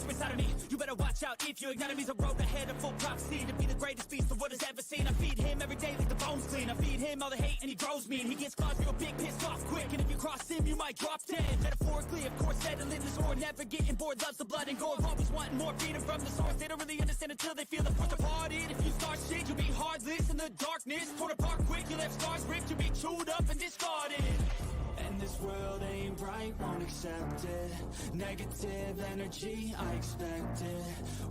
monster inside of me. You better watch out if you ignite me. He's a road ahead of full prophecy to be the greatest beast the world has ever seen. I feed him every day like the bones clean. I feed him all the hate and he grows me. And he gets claws real big, pissed off quick. And if you cross him, you might drop dead. Metaphorically, of course, settling the sword. Never getting bored, loves the blood and gore. Always wanting more freedom from the source. They don't really understand until they feel the force departed. If you start shit, you'll be heartless in the darkness. Torn apart quick, you left scars ripped. You'll be chewed up and discarded. And this world ain't right, won't accept it. Negative energy, I expect it.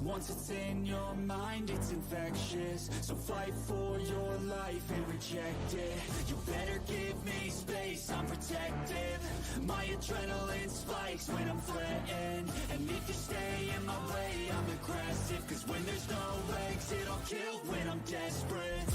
Once it's in your mind, it's infectious. So fight for your life and reject it. You better give me space, I'm protective. My adrenaline spikes when I'm threatened. And if you stay in my way, I'm aggressive. Cause when there's no exit, I'll kill when I'm desperate.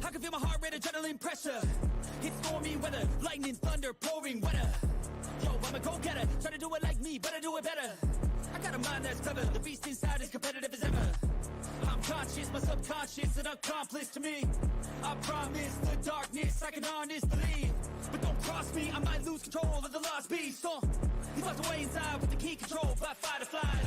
I can feel my heart rate, adrenaline pressure. It's stormy weather, lightning, thunder, pouring weather. Yo, I'm a go-getter, try to do it like me, but I do it better. I got a mind that's clever, the beast inside is competitive as ever. I'm conscious, my subconscious, an accomplice to me. I promise the darkness, I can harness the lead. But don't cross me, I might lose control of the lost beast. He's locked away inside with the key control by fight or flight.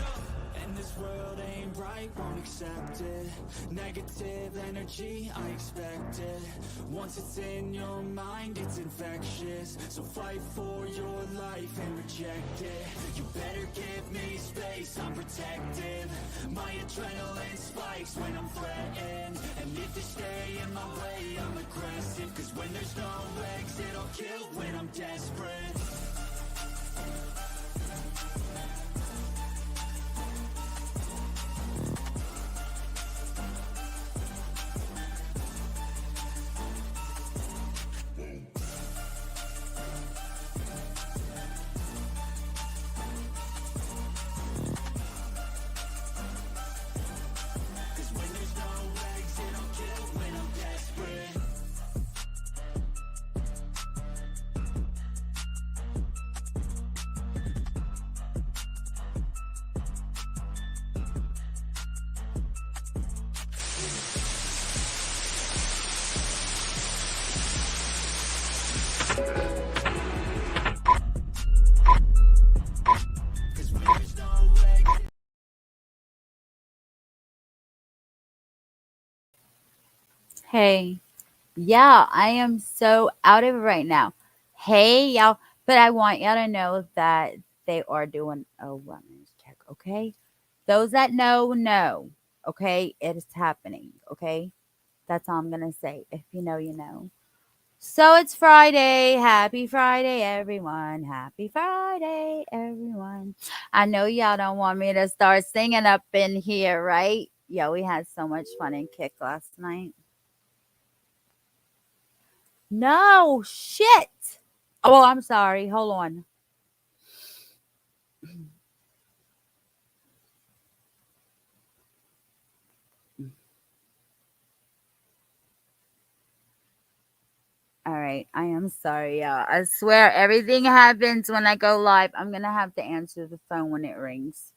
And this world ain't right, won't accept it. Negative energy, I expect it. Once it's in your mind, it's infectious. So fight for your life and reject it. You better give me space, I'm protective. My adrenaline spikes when I'm threatened. And if you stay in my way, I'm aggressive. Cause when there's no exit, I'll kill when I'm desperate. Hey, yeah, I am so out of it right now. Hey, y'all, but I want y'all to know that they are doing a wellness check, okay? Those that know, okay? It is happening, okay? That's all I'm gonna say. If you know, you know. So it's Friday. Happy Friday, everyone. Happy Friday, everyone. I know y'all don't want me to start singing up in here, right? Yeah, we had so much fun in Kick last night. No, shit. Oh, I'm sorry. Hold on. All right. I am sorry, y'all. I swear everything happens when I go live. I'm going to have to answer the phone when it rings.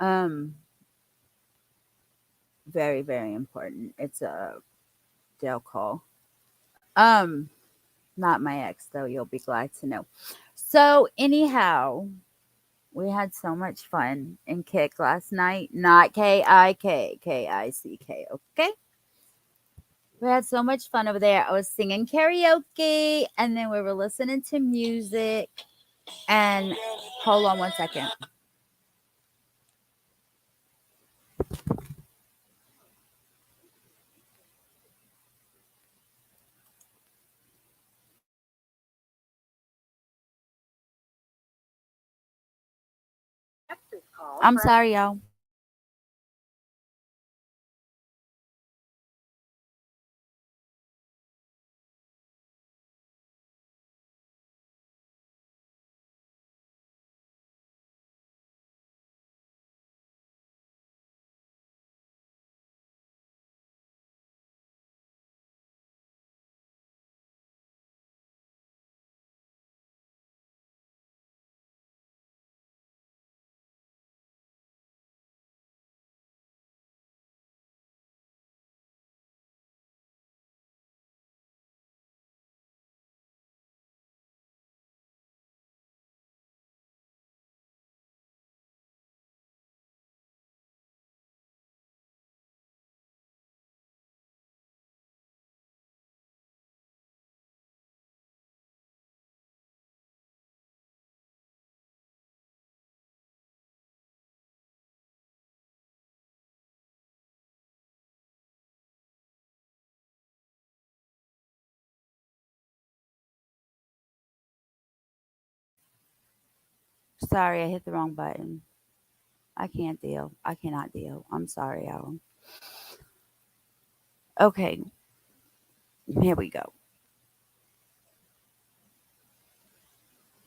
Um, very, very important. It's a jail call. Um, Not my ex, though. You'll be glad to know. So, anyhow, we had so much fun in Kick last night. Not K-I-K, K-I-C-K, okay? We had so much fun over there. I was singing karaoke and then we were listening to music. And hold on one second. I'm sorry, y'all. Sorry, I hit the wrong button. I can't deal. I cannot deal. I'm sorry, y'all. Okay, here we go.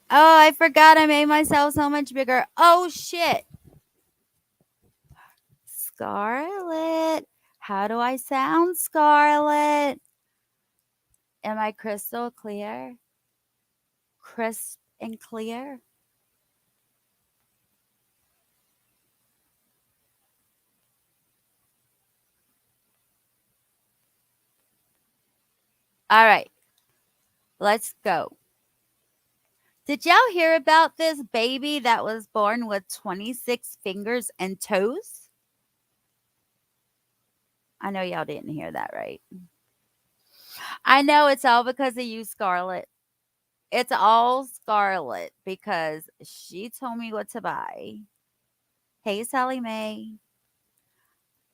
Oh, I forgot I made myself so much bigger. Oh, shit. Scarlet. How do I sound, Scarlet? Am I crystal clear? Crisp and clear? All right, let's go. Did y'all hear about this baby that was born with 26 fingers and toes? I know y'all didn't hear that, right? I know it's all because of you, Scarlett. It's all Scarlett because she told me what to buy. Hey, Sally Mae.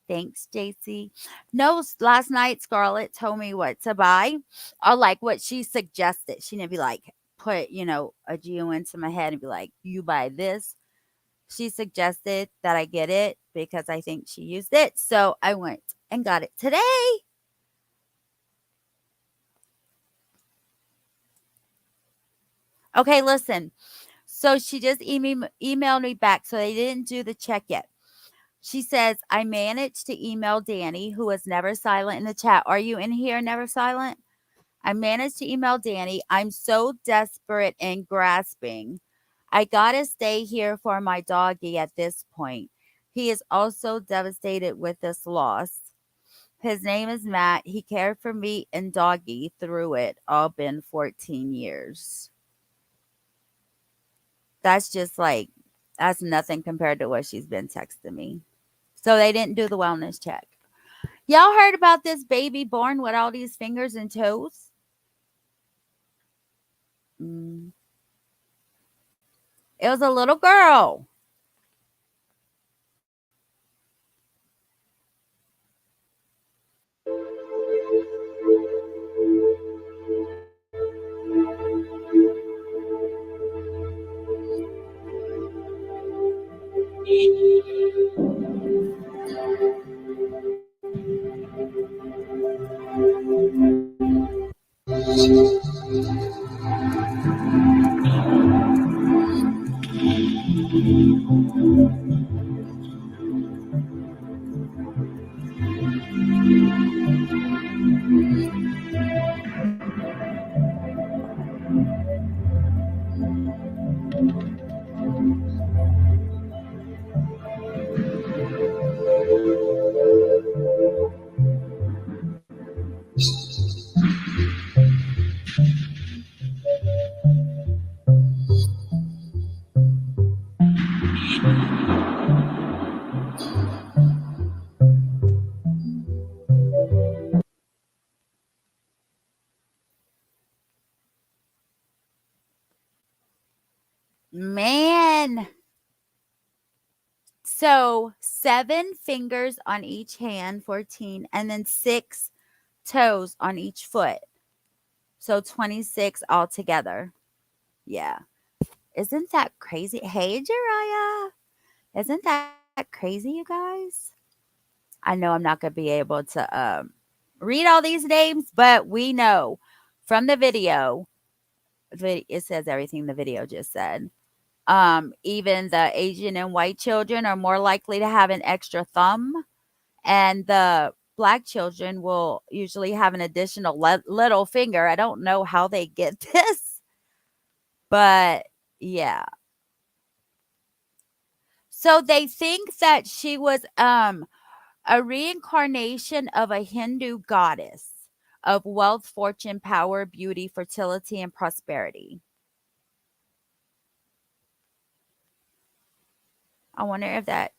Thanks, JC. No, last night Scarlett told me what to buy or like what she suggested. She didn't be like, put, a geo into my head and be like, you buy this. She suggested that I get it because I think she used it. So I went and got it today. Okay, listen. So she just emailed me back. So they didn't do the check yet. She says, I managed to email Danny, who was never silent in the chat. Are you in here, never silent? I managed to email Danny. I'm so desperate and grasping. I gotta stay here for my doggy at this point. He is also devastated with this loss. His name is Matt. He cared for me and doggy through it. All been 14 years. That's just like, that's nothing compared to what she's been texting me. So they didn't do the wellness check. Y'all heard about this baby born with all these fingers and toes? Mm. It was a little girl. Man. So 7 fingers on each hand, 14, and then 6 toes on each foot. So 26 altogether. Yeah. Isn't that crazy? Hey, Jiraiya. Isn't that crazy, you guys? I know I'm not going to be able to read all these names, but we know from the video, it says everything the video just said. Even the Asian and white children are more likely to have an extra thumb, and the black children will usually have an additional little finger. I don't know how they get this, but yeah. So they think that she was a reincarnation of a Hindu goddess of wealth, fortune, power, beauty, fertility, and prosperity. I wonder if that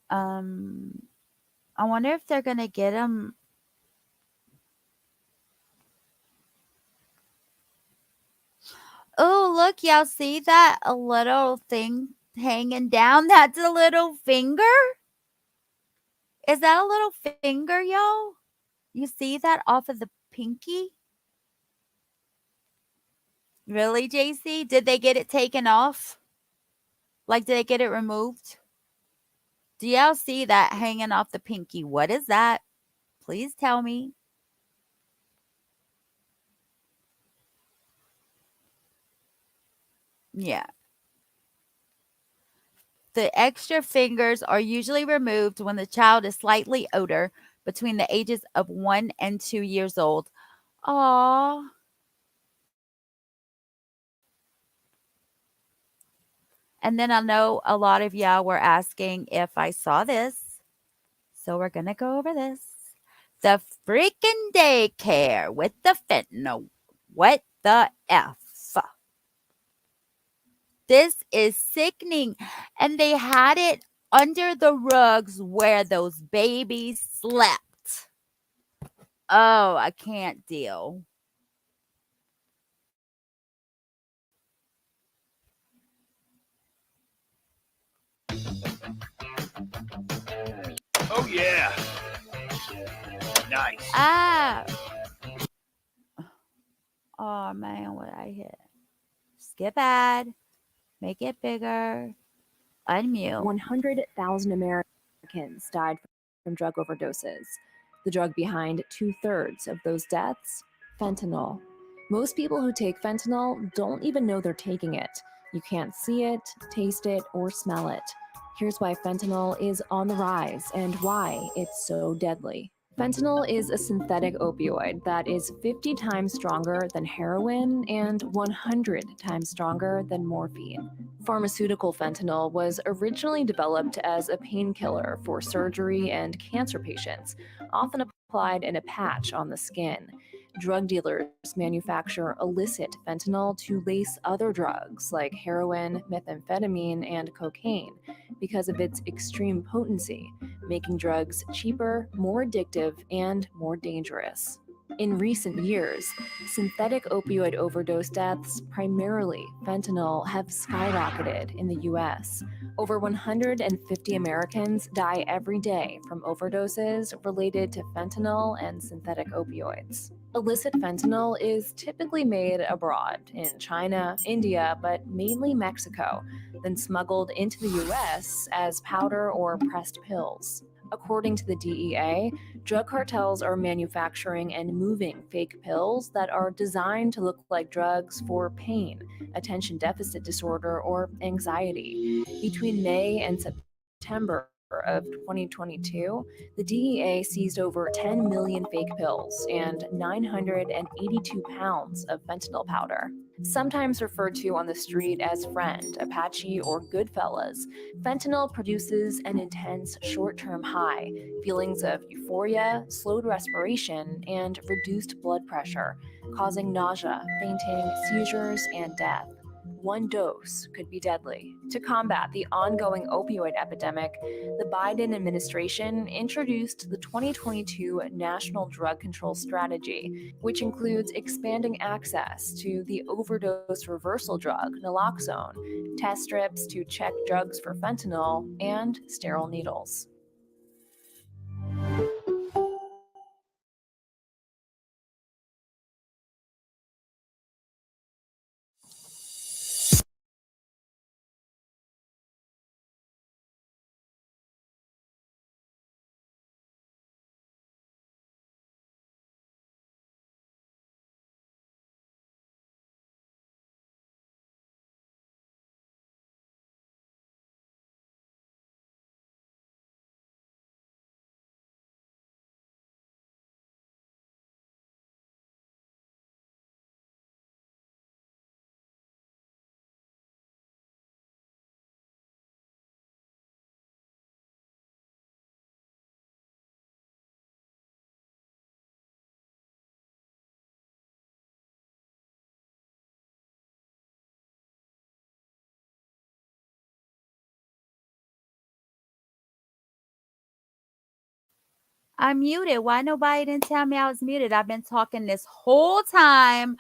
um I wonder if they're gonna get him. Oh, look, y'all see that? A little thing hanging down. That's a little finger. Is that a little finger, y'all? You see that off of the pinky? Really, JC? Did they get it taken off? Like, did they get it removed? Do y'all see that hanging off the pinky? What is that? Please tell me. Yeah. The extra fingers are usually removed when the child is slightly older, between the ages of 1 and 2 years old. Aw. And then I know a lot of y'all were asking if I saw this. So we're going to go over this. The freaking daycare with the fentanyl. What the F? This is sickening. And they had it under the rugs where those babies slept. Oh, I can't deal. Oh yeah, nice. Ah. Oh man, what I hit. Skip ad. Make it bigger. Unmute. 100,000 Americans died from drug overdoses. The drug behind 2/3 of those deaths? Fentanyl. Most people who take fentanyl don't even know they're taking it. You can't see it, taste it, or smell it. Here's why fentanyl is on the rise and why it's so deadly. Fentanyl is a synthetic opioid that is 50 times stronger than heroin and 100 times stronger than morphine. Pharmaceutical fentanyl was originally developed as a painkiller for surgery and cancer patients, often applied in a patch on the skin. Drug dealers manufacture illicit fentanyl to lace other drugs like heroin, methamphetamine, and cocaine because of its extreme potency, making drugs cheaper, more addictive, and more dangerous. In recent years, synthetic opioid overdose deaths, primarily fentanyl, have skyrocketed in the US. Over 150 Americans die every day from overdoses related to fentanyl and synthetic opioids. Illicit fentanyl is typically made abroad, in China, India, but mainly Mexico, then smuggled into the US as powder or pressed pills. According to the DEA, drug cartels are manufacturing and moving fake pills that are designed to look like drugs for pain, attention deficit disorder, or anxiety. Between May and September of 2022, the DEA seized over 10 million fake pills and 982 pounds of fentanyl powder. Sometimes referred to on the street as Friend, Apache, or Goodfellas, fentanyl produces an intense short term high, feelings of euphoria, slowed respiration, and reduced blood pressure, causing nausea, fainting, seizures, and death. One dose could be deadly. To combat the ongoing opioid epidemic, the Biden administration introduced the 2022 National Drug Control Strategy, which includes expanding access to the overdose reversal drug naloxone, test strips to check drugs for fentanyl, and sterile needles. I'm muted. Why nobody didn't tell me I was muted? I've been talking this whole time.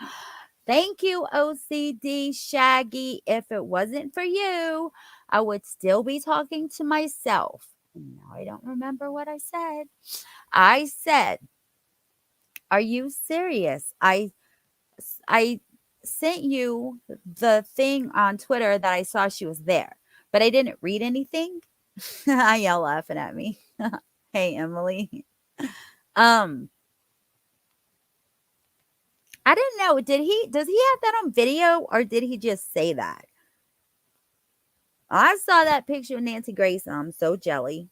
Thank you, OCD Shaggy. If it wasn't for you, I would still be talking to myself. Now I don't remember what I said. I said, "Are you serious?" I sent you the thing on Twitter that I saw she was there, but I didn't read anything. Y'all laughing at me. Hey, Emily. Um, I didn't know. Does he have that on video or did he just say that? I saw that picture of Nancy Grace and I'm so jelly.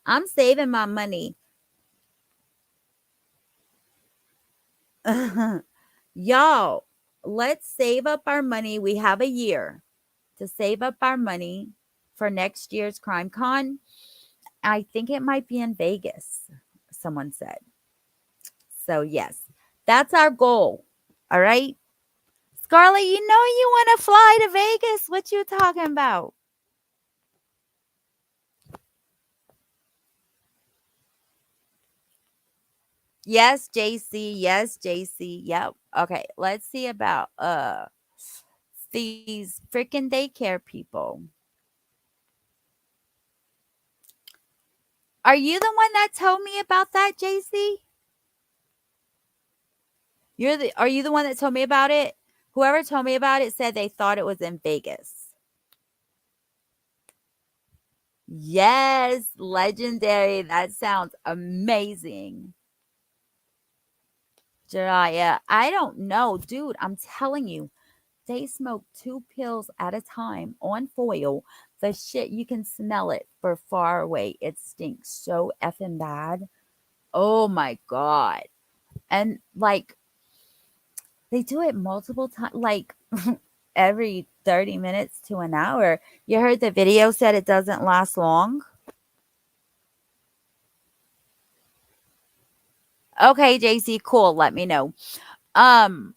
I'm saving my money. Y'all, let's save up our money. We have a year to save up our money for next year's Crime Con. I think it might be in Vegas, someone said. So, yes, that's our goal. All right. Scarlett, you know you want to fly to Vegas. What you talking about? Yes, JC. Yes, JC. Yep. Okay, let's see about these freaking daycare people. Are you the one that told me about that, JC? Are you the one that told me about it? Whoever told me about it said they thought it was in Vegas. Yes, legendary. That sounds amazing. Jiraiya, I don't know, dude. I'm telling you, they smoke 2 pills at a time on foil. The shit, you can smell it for far away. It stinks so effing bad. Oh my God. And like, they do it multiple times, like every 30 minutes to an hour. You heard the video said it doesn't last long. Okay, JC, cool. Let me know. Um,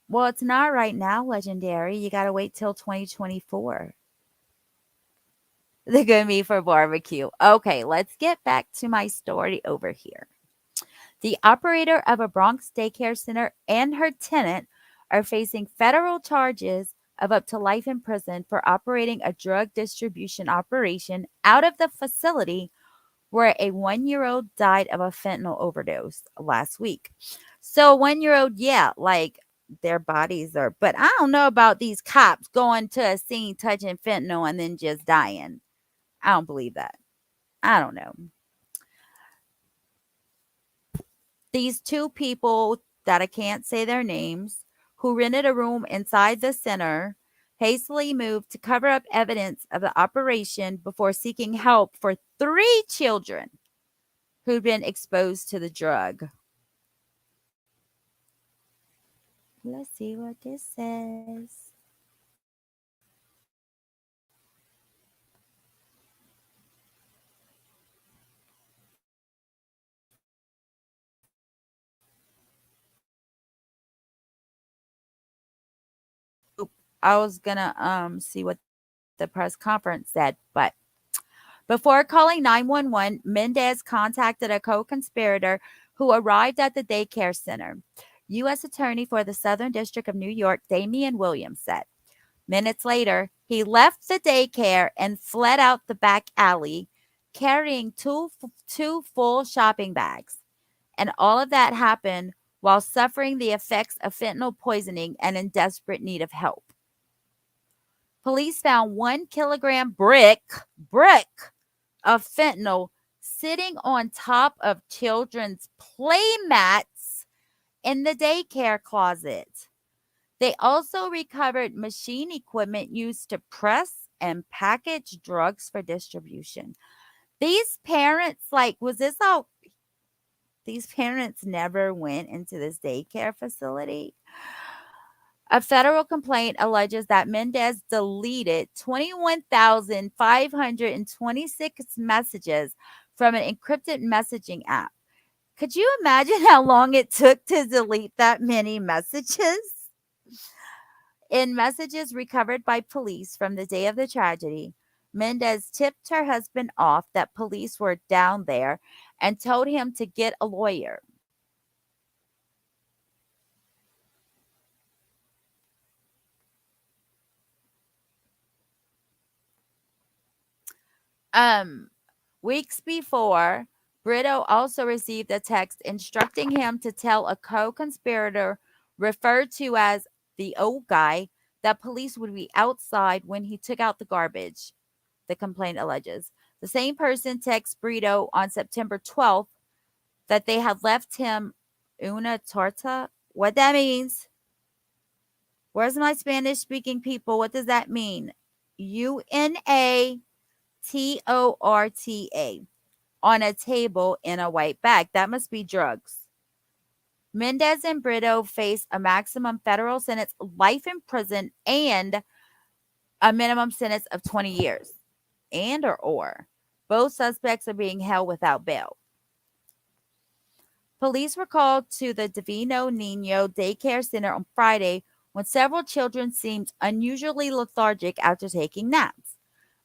well, it's not right now, legendary. You gotta wait till 2024. The good meat for barbecue. Okay, let's get back to my story over here. The operator of a Bronx daycare center and her tenant are facing federal charges of up to life in prison for operating a drug distribution operation out of the facility where a 1-year-old died of a fentanyl overdose last week. So, 1-year-old, yeah, like their bodies are, but I don't know about these cops going to a scene touching fentanyl and then just dying. I don't believe that. I don't know. These 2 people that I can't say their names, who rented a room inside the center, hastily moved to cover up evidence of the operation before seeking help for 3 children who'd been exposed to the drug. Let's see what this says. I was gonna see what the press conference said, but before calling 911, Mendez contacted a co-conspirator who arrived at the daycare center. U.S. Attorney for the Southern District of New York, Damian Williams, said. Minutes later, he left the daycare and fled out the back alley, carrying two full shopping bags. And all of that happened while suffering the effects of fentanyl poisoning and in desperate need of help. Police found 1 kilogram brick of fentanyl sitting on top of children's play mats in the daycare closet. They also recovered machine equipment used to press and package drugs for distribution. These parents, like, was this how these parents never went into this daycare facility? A federal complaint alleges that Mendez deleted 21,526 messages from an encrypted messaging app. Could you imagine how long it took to delete that many messages? In messages recovered by police from the day of the tragedy, Mendez tipped her husband off that police were down there and told him to get a lawyer. Um, Weeks before, Brito also received a text instructing him to tell a co-conspirator referred to as the old guy that police would be outside when he took out the garbage, the complaint alleges. The same person texts Brito on September 12th that they had left him una torta. What that means? Where's my Spanish speaking people? What does that mean? UNATORTA on a table in a white bag. That must be drugs. Mendez and Brito face a maximum federal sentence, life in prison, and a minimum sentence of 20 years. And or. Both suspects are being held without bail. Police were called to the Divino Nino daycare center on Friday when several children seemed unusually lethargic after taking naps.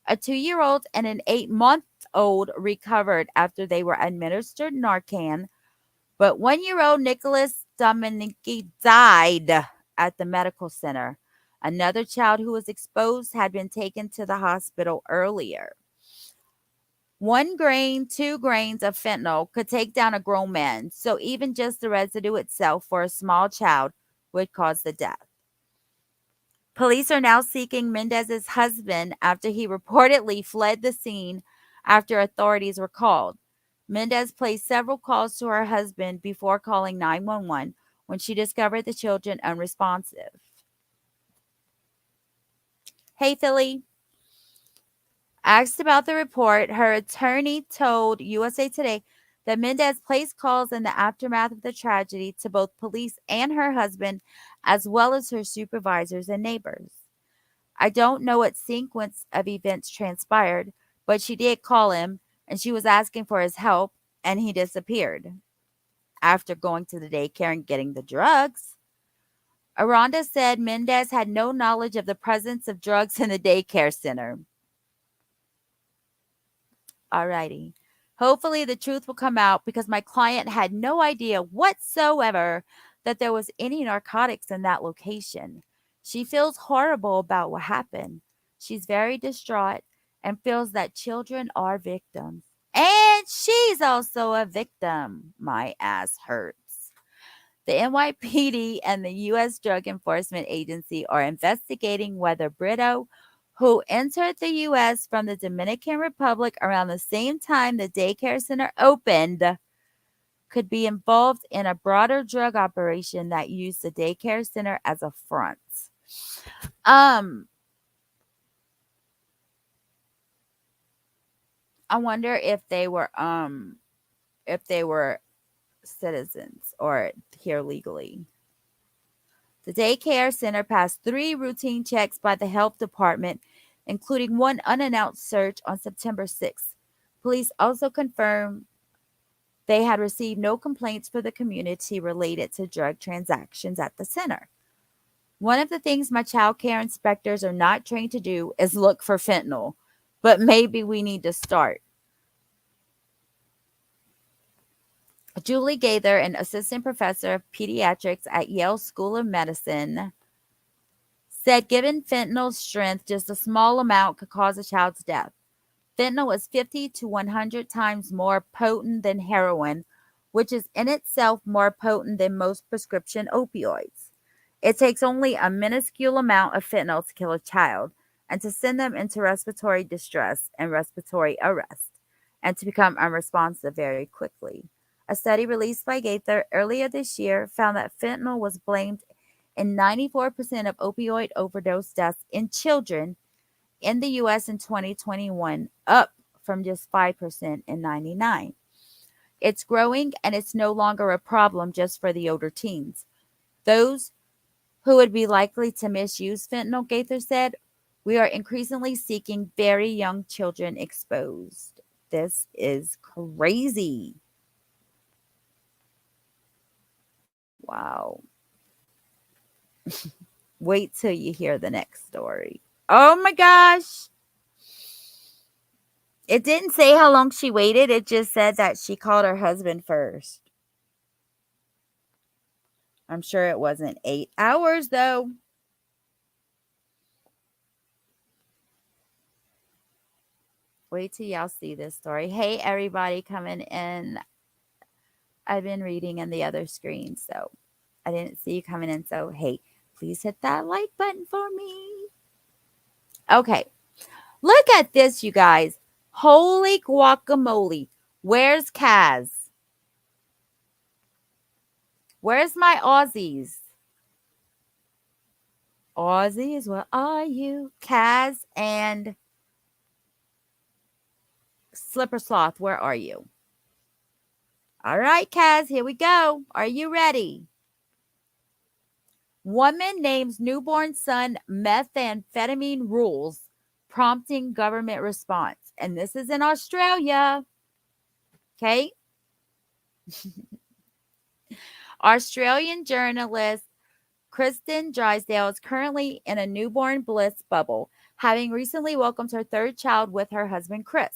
A 2-year-old and an 8-month-old recovered after they were administered Narcan, but 1-year-old Nicholas Dominici died at the medical center. Another child who was exposed had been taken to the hospital earlier. 1 grain, 2 grains of fentanyl could take down a grown man, so even just the residue itself for a small child would cause the death. Police are now seeking Mendez's husband after he reportedly fled the scene after authorities were called. Mendez placed several calls to her husband before calling 911 when she discovered the children unresponsive. Hey, Philly. Asked about the report, her attorney told USA Today that Mendez placed calls in the aftermath of the tragedy to both police and her husband, as well as her supervisors and neighbors. I don't know what sequence of events transpired, but she did call him, and she was asking for his help, and he disappeared after going to the daycare and getting the drugs. Aranda said Mendez had no knowledge of the presence of drugs in the daycare center. Alrighty. Hopefully the truth will come out because my client had no idea whatsoever that there was any narcotics in that location. She feels horrible about what happened. She's very distraught and feels that children are victims. And she's also a victim. My ass hurts. The NYPD and the U.S. Drug Enforcement Agency are investigating whether Brito, who entered the U.S. from the Dominican Republic around the same time the daycare center opened, could be involved in a broader drug operation that used the daycare center as a front. I wonder if they were citizens or here legally. The daycare center passed 3 routine checks by the health department, including one unannounced search on September 6th. Police also confirmed they had received no complaints for the community related to drug transactions at the center. One of the things my child care inspectors are not trained to do is look for fentanyl, but maybe we need to start. Julie Gaither, an assistant professor of pediatrics at Yale School of Medicine, said given fentanyl's strength, just a small amount could cause a child's death. Fentanyl is 50 to 100 times more potent than heroin, which is in itself more potent than most prescription opioids. It takes only a minuscule amount of fentanyl to kill a child and to send them into respiratory distress and respiratory arrest, and to become unresponsive very quickly. A study released by Gaither earlier this year found that fentanyl was blamed in 94% of opioid overdose deaths in children in the U.S. in 2021, up from just 5% in 99. It's growing, and it's no longer a problem just for the older teens. Those who would be likely to misuse fentanyl, Gaither said, we are increasingly seeking very young children exposed. This is crazy. Wow. Wait till you hear the next story. Oh my gosh. It didn't say how long she waited. It just said that she called her husband first. I'm sure it wasn't 8 hours though. Wait till y'all see this story. Hey, everybody coming in. I've been reading in the other screen, so I didn't see you coming in. So, hey, please hit that like button for me. Okay, look at this, you guys. Holy guacamole. Where's Kaz? Where's my Aussies? Aussies, where are you? Kaz and Slipper Sloth, where are you? All right, Kaz, here we go. Are you ready? Woman names newborn son methamphetamine rules, prompting government response. And this is in Australia. Okay. Australian journalist Kristen Drysdale is currently in a newborn bliss bubble, having recently welcomed her third child with her husband, Chris.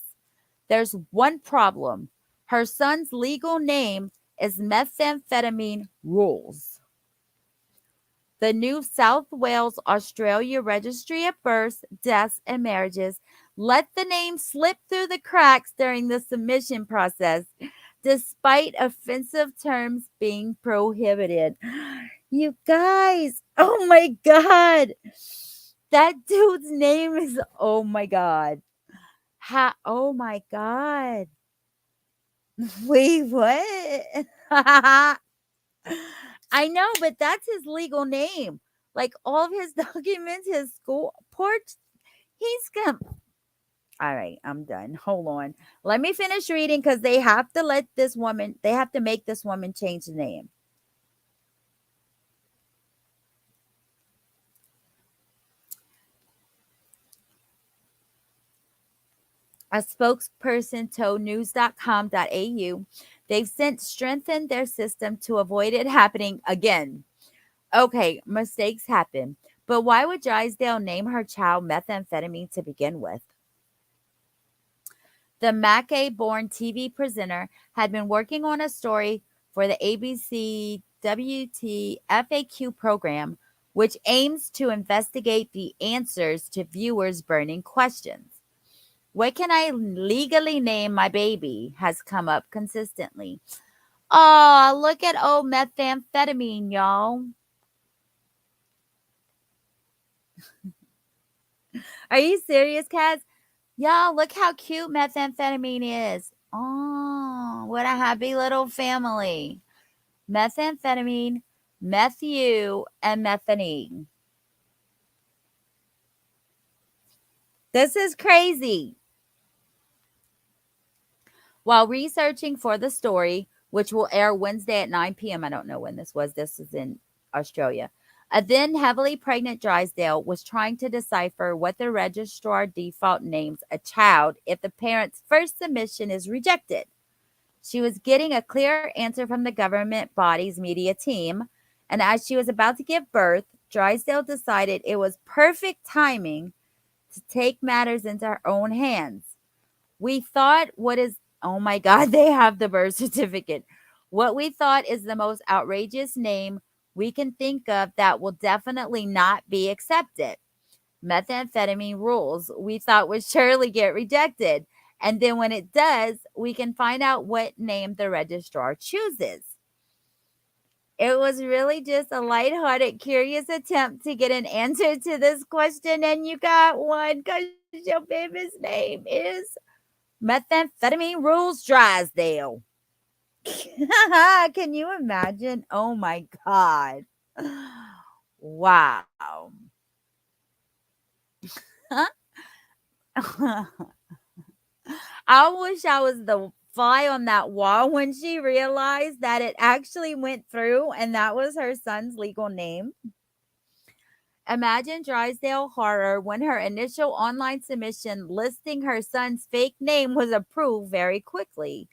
There's one problem. Her son's legal name is Methamphetamine Rules. The New South Wales Australia Registry of Births, Deaths, and Marriages let the name slip through the cracks during the submission process, despite offensive terms being prohibited. You guys, oh my God. That dude's name is, oh my God. Oh my God. Wait, what? I know, but that's his legal name. Like all of his documents, his school porch, he's gonna. All right, I'm done. Hold on. Let me finish reading because they have to they have to make this woman change the name. A spokesperson told news.com.au they've since strengthened their system to avoid it happening again. Okay, mistakes happen. But why would Drysdale name her child methamphetamine to begin with? The Mackay-born TV presenter had been working on a story for the ABC WTFAQ program, which aims to investigate the answers to viewers' burning questions. What can I legally name my baby has come up consistently. Oh, look at old methamphetamine, y'all. Are you serious, Kaz? Y'all, look how cute methamphetamine is. Oh, what a happy little family. Methamphetamine, methu, and methionine. This is crazy. While researching for the story, which will air Wednesday at 9 p.m., I don't know when this was. This is in Australia. A then heavily pregnant Drysdale was trying to decipher what the registrar default names a child if the parent's first submission is rejected. She was getting a clear answer from the government body's media team, and as she was about to give birth, Drysdale decided it was perfect timing to take matters into her own hands. We thought, oh my God, they have the birth certificate. What we thought is the most outrageous name we can think of that will definitely not be accepted. Methamphetamine Rules, we thought would surely get rejected. And then when it does, we can find out what name the registrar chooses. It was really just a lighthearted, curious attempt to get an answer to this question, and you got one because your baby's name is Methamphetamine Rules Drysdale. Can you imagine? Oh my God. Wow. I wish I was the fly on that wall when she realized that it actually went through and that was her son's legal name. Imagine Drysdale horror when her initial online submission listing her son's fake name was approved very quickly.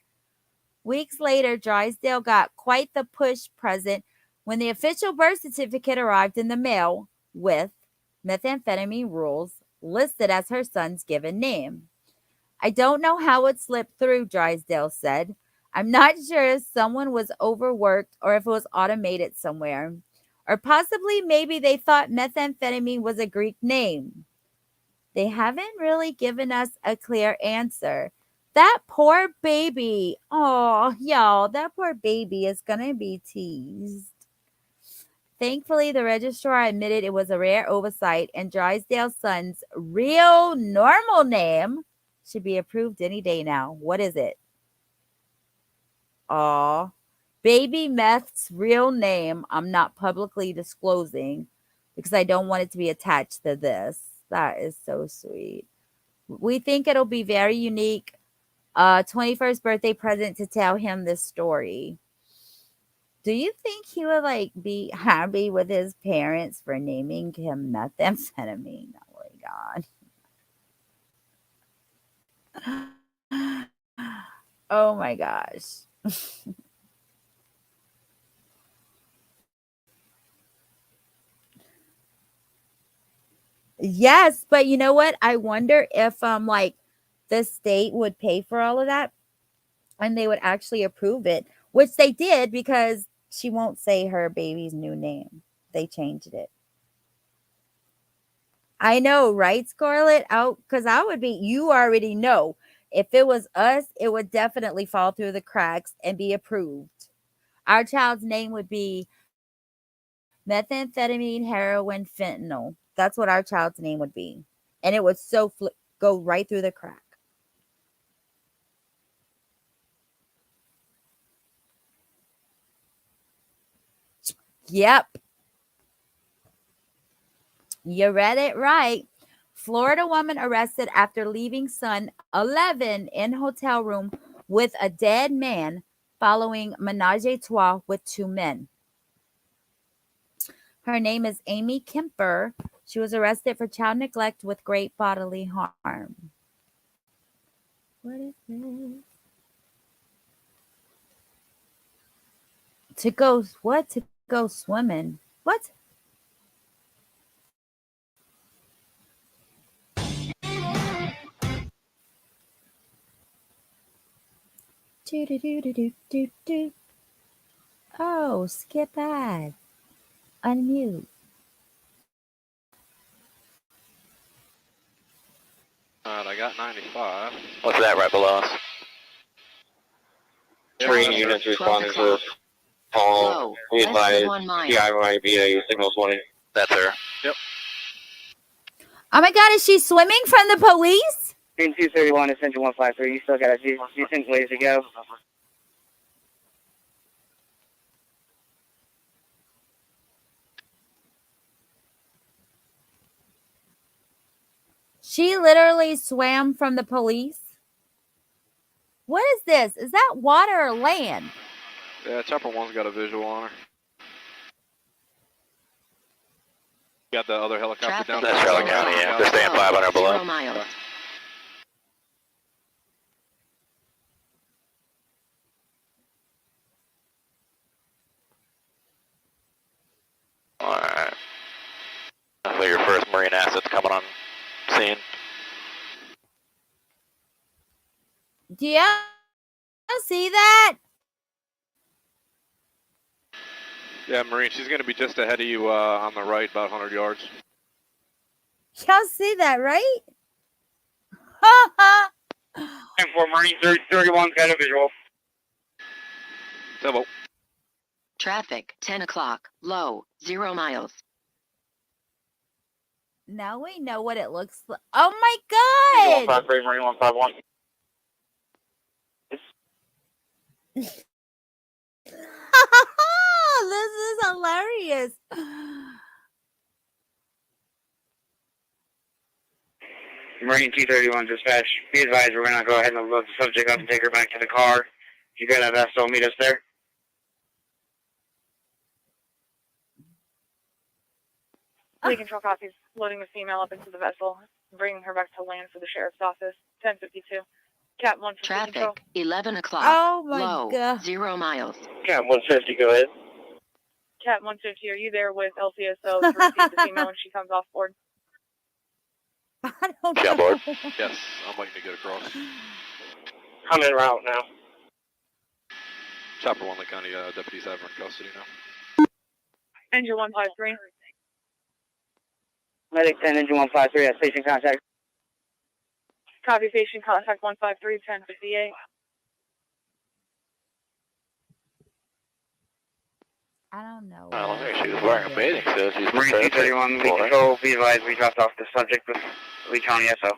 Weeks later, Drysdale got quite the push present when the official birth certificate arrived in the mail with Methamphetamine Rules listed as her son's given name. I don't know how it slipped through, Drysdale said. I'm not sure if someone was overworked or if it was automated somewhere. Or possibly maybe they thought methamphetamine was a Greek name. They haven't really given us a clear answer. That poor baby. Oh, y'all, that poor baby is going to be teased. Thankfully, the registrar admitted it was a rare oversight and Drysdale's son's real normal name should be approved any day now. What is it? Aw. Baby Meth's real name, I'm not publicly disclosing because I don't want it to be attached to this. That is so sweet. We think it'll be very unique 21st birthday present to tell him this story. Do you think he would like be happy with his parents for naming him methamphetamine? Oh my god. Oh my gosh. Yes, but you know what? I wonder if like the state would pay for all of that and they would actually approve it, which they did because she won't say her baby's new name. They changed it. I know, right, Scarlett? Out because I would be. You already know. If it was us, it would definitely fall through the cracks and be approved. Our child's name would be methamphetamine, heroin, fentanyl. That's what our child's name would be, and it would go right through the crack. Yep. You read it right. Florida woman arrested after leaving son 11 in hotel room with a dead man following menage a trois with two men. Her name is Amy Kemper. She was arrested for child neglect with great bodily harm. What is this? To go what? To go swimming. What? Do do do do do do do. Oh, skip ad. Unmute. Alright, I got 95. What's that right below us? Three units responding to this call. We advise CIYBA signals 1. That's her. Yep. Oh my god, is she swimming from the police? Green 231, Essential 153. You still got a decent ways to go. She literally swam from the police. What is this? Is that water or land? Yeah, Chopper 1's got a visual on her. Got the other helicopter Traffic. down That's Charlotte County, yeah. They're staying 500 below. 0 miles. Alright. I think your first Marine asset's coming on scene. Do you see that? Yeah, Marine, she's going to be just ahead of you on the right, about 100 yards. Y'all see that, right? Ha ha. And for Marine 31's got a visual. Double. Traffic, 10 o'clock, low, 0 miles. Now we know what it looks like. Oh my god! 153, Marine 151. This is hilarious. Marine 231 dispatch. Be advised, we're going to go ahead and load the subject up and take her back to the car. If you got a vessel, meet us there. Fleet control copies. Loading the female up into the vessel, bringing her back to land for the sheriff's office. 1052. Cat 150 Traffic, control. 11 o'clock, Oh my low, god. 0 miles. Cat 150, go ahead. Cat 150, are you there with LCSO to receive the female when she comes off board? I don't She on know. board? Yes, I'm waiting to get across. I'm en route now. Chopper 1, the county deputies have her in custody now. Engine 153. Medic 10, engine 153, at station contact. Copy patient, contact 153-1058. I don't know. Well, she was wearing a bathing suit. She's Marine prepared 231, for Lee it. Control, be advised we dropped off the subject with Lee County SO.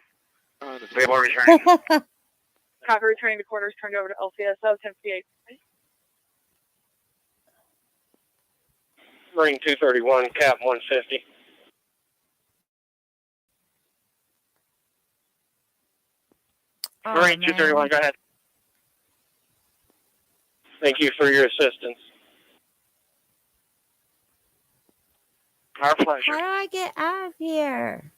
We will return. Copy returning to quarters, turned over to LCSO 1058. Marine 231, Cap 150. Oh, Marine man. 231, go ahead. Thank you for your assistance. Our pleasure. How do I get out of here?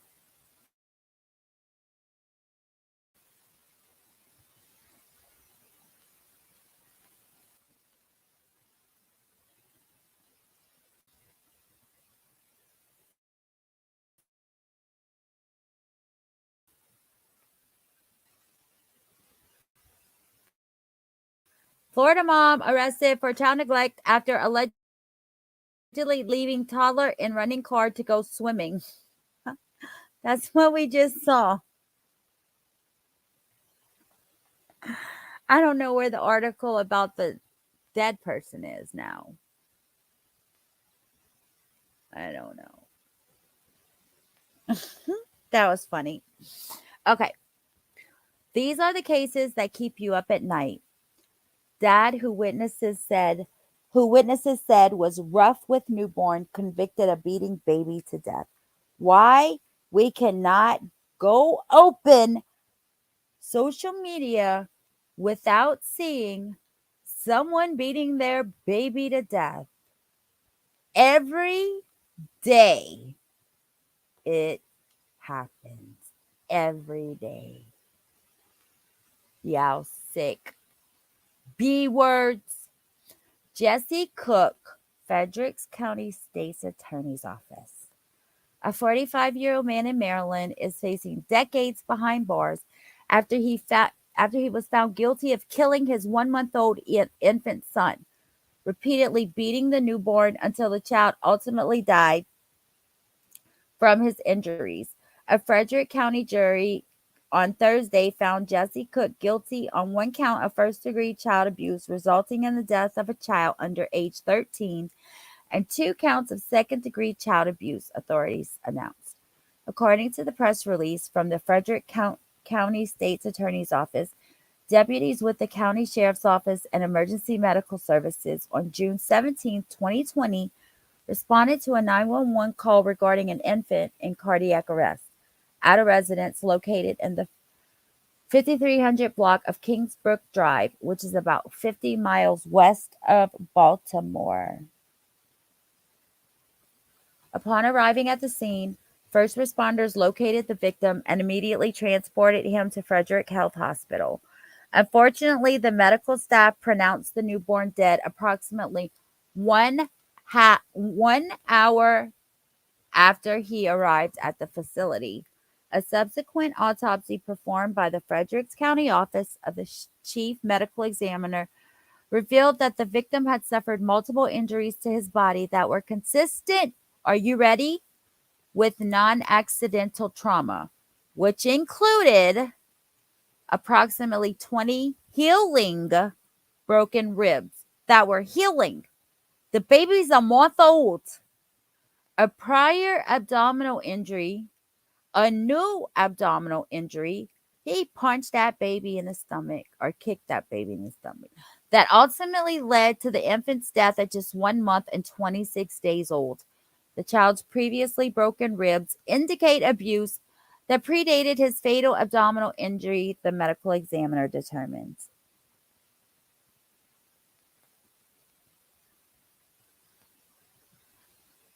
Florida mom arrested for child neglect after allegedly leaving toddler in running car to go swimming. That's what we just saw. I don't know where the article about the dead person is now. I don't know. That was funny. Okay. These are the cases that keep you up at night. Dad, who witnesses said was rough with newborn, convicted of beating baby to death. Why? We cannot go open social media without seeing someone beating their baby to death. Every day it happens. Every day. Y'all sick. B words. Jesse Cook, Fredericks County State's Attorney's Office. A 45-year-old man in Maryland is facing decades behind bars after he was found guilty of killing his 1-month-old infant son, repeatedly beating the newborn until the child ultimately died from his injuries. A Frederick County jury on Thursday found Jesse Cook guilty on 1 count of first-degree child abuse resulting in the death of a child under age 13 and 2 counts of second-degree child abuse, authorities announced. According to the press release from the Frederick County State's Attorney's Office, deputies with the County Sheriff's Office and Emergency Medical Services on June 17, 2020, responded to a 911 call regarding an infant in cardiac arrest at a residence located in the 5300 block of Kingsbrook Drive, which is about 50 miles west of Baltimore. Upon arriving at the scene, first responders located the victim and immediately transported him to Frederick Health Hospital. Unfortunately, the medical staff pronounced the newborn dead approximately 1 hour after he arrived at the facility. A subsequent autopsy performed by the Fredericks County Office of the Chief Medical Examiner revealed that the victim had suffered multiple injuries to his body that were consistent, are you ready, with non-accidental trauma, which included approximately 20 healing broken ribs that were healing. The baby's a month old. A prior abdominal injury, a new abdominal injury. He punched that baby in the stomach or kicked that baby in the stomach. That ultimately led to the infant's death at just 1 month and 26 days old. The child's previously broken ribs indicate abuse that predated his fatal abdominal injury, the medical examiner determines.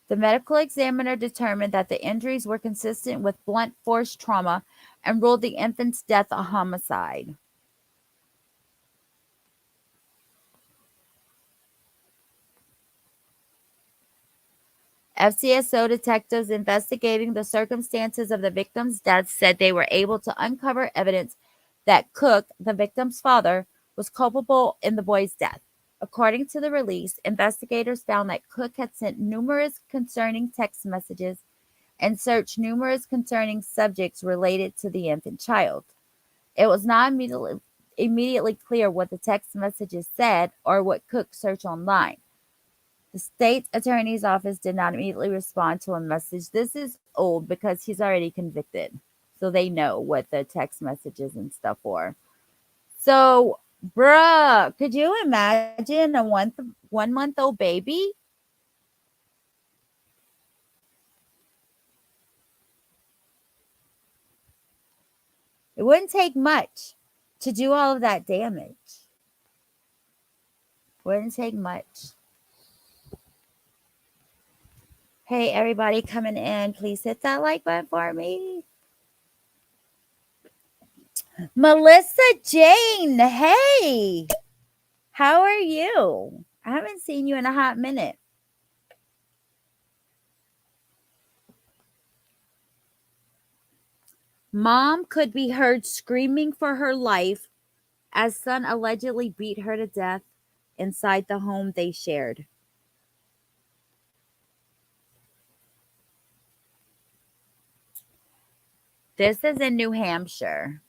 The medical examiner determined that the injuries were consistent with blunt force trauma and ruled the infant's death a homicide. FCSO detectives investigating the circumstances of the victim's death said they were able to uncover evidence that Cook, the victim's father, was culpable in the boy's death. According to the release, investigators found that Cook had sent numerous concerning text messages and searched numerous concerning subjects related to the infant child. It was not immediately clear what the text messages said or what Cook searched online. The state's attorney's office did not immediately respond to a message. This is old because he's already convicted. So they know what the text messages and stuff were. So, bruh, could you imagine a 1-month-old baby? It wouldn't take much to do all of that damage. Wouldn't take much. Hey, everybody coming in, please hit that like button for me. Melissa Jane, hey, how are you? I haven't seen you in a hot minute. Mom could be heard screaming for her life as son allegedly beat her to death inside the home they shared. This is in New Hampshire.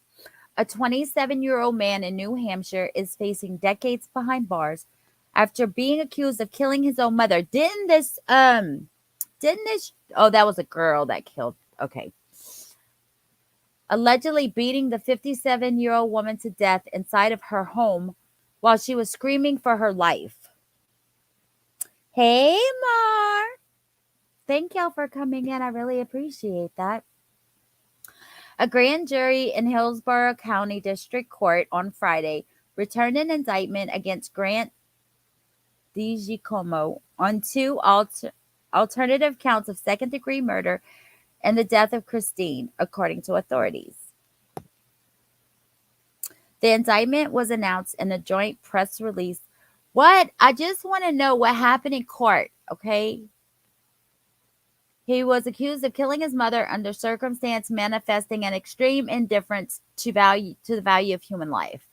A 27-year-old man in New Hampshire is facing decades behind bars after being accused of killing his own mother. Didn't this, oh, that was a girl that killed, okay. Allegedly beating the 57-year-old woman to death inside of her home while she was screaming for her life. Hey, Mar. Thank y'all for coming in. I really appreciate that. A grand jury in Hillsborough County District Court on Friday returned an indictment against Grant DiGiacomo on two alternative counts of second-degree murder and the death of Christine, according to authorities. The indictment was announced in a joint press release. What? I just want to know what happened in court, okay? He was accused of killing his mother under circumstance manifesting an extreme indifference to the value of human life.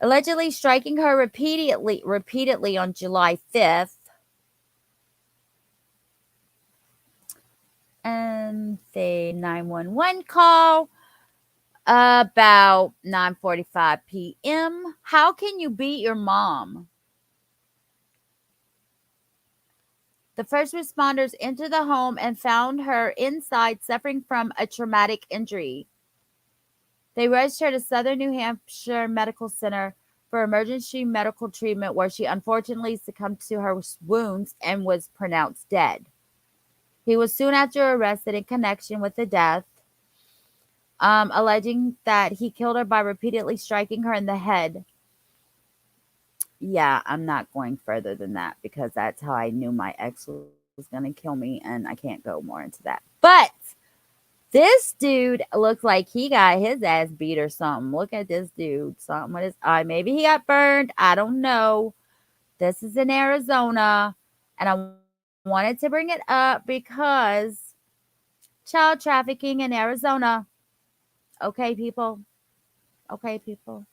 Allegedly striking her repeatedly on July 5th. And the 911 call about 9:45 p.m. How can you beat your mom? The first responders entered the home and found her inside suffering from a traumatic injury. They rushed her to Southern New Hampshire Medical Center for emergency medical treatment, where she unfortunately succumbed to her wounds and was pronounced dead. He was soon after arrested in connection with the death, alleging that he killed her by repeatedly striking her in the head. Yeah, I'm not going further than that because that's how I knew my ex was going to kill me, and I can't go more into that. But this dude looks like he got his ass beat or something. Look at this dude. Something with his eye. Maybe he got burned. I don't know. This is in Arizona, and I wanted to bring it up because child trafficking in Arizona. Okay, people. Okay, people.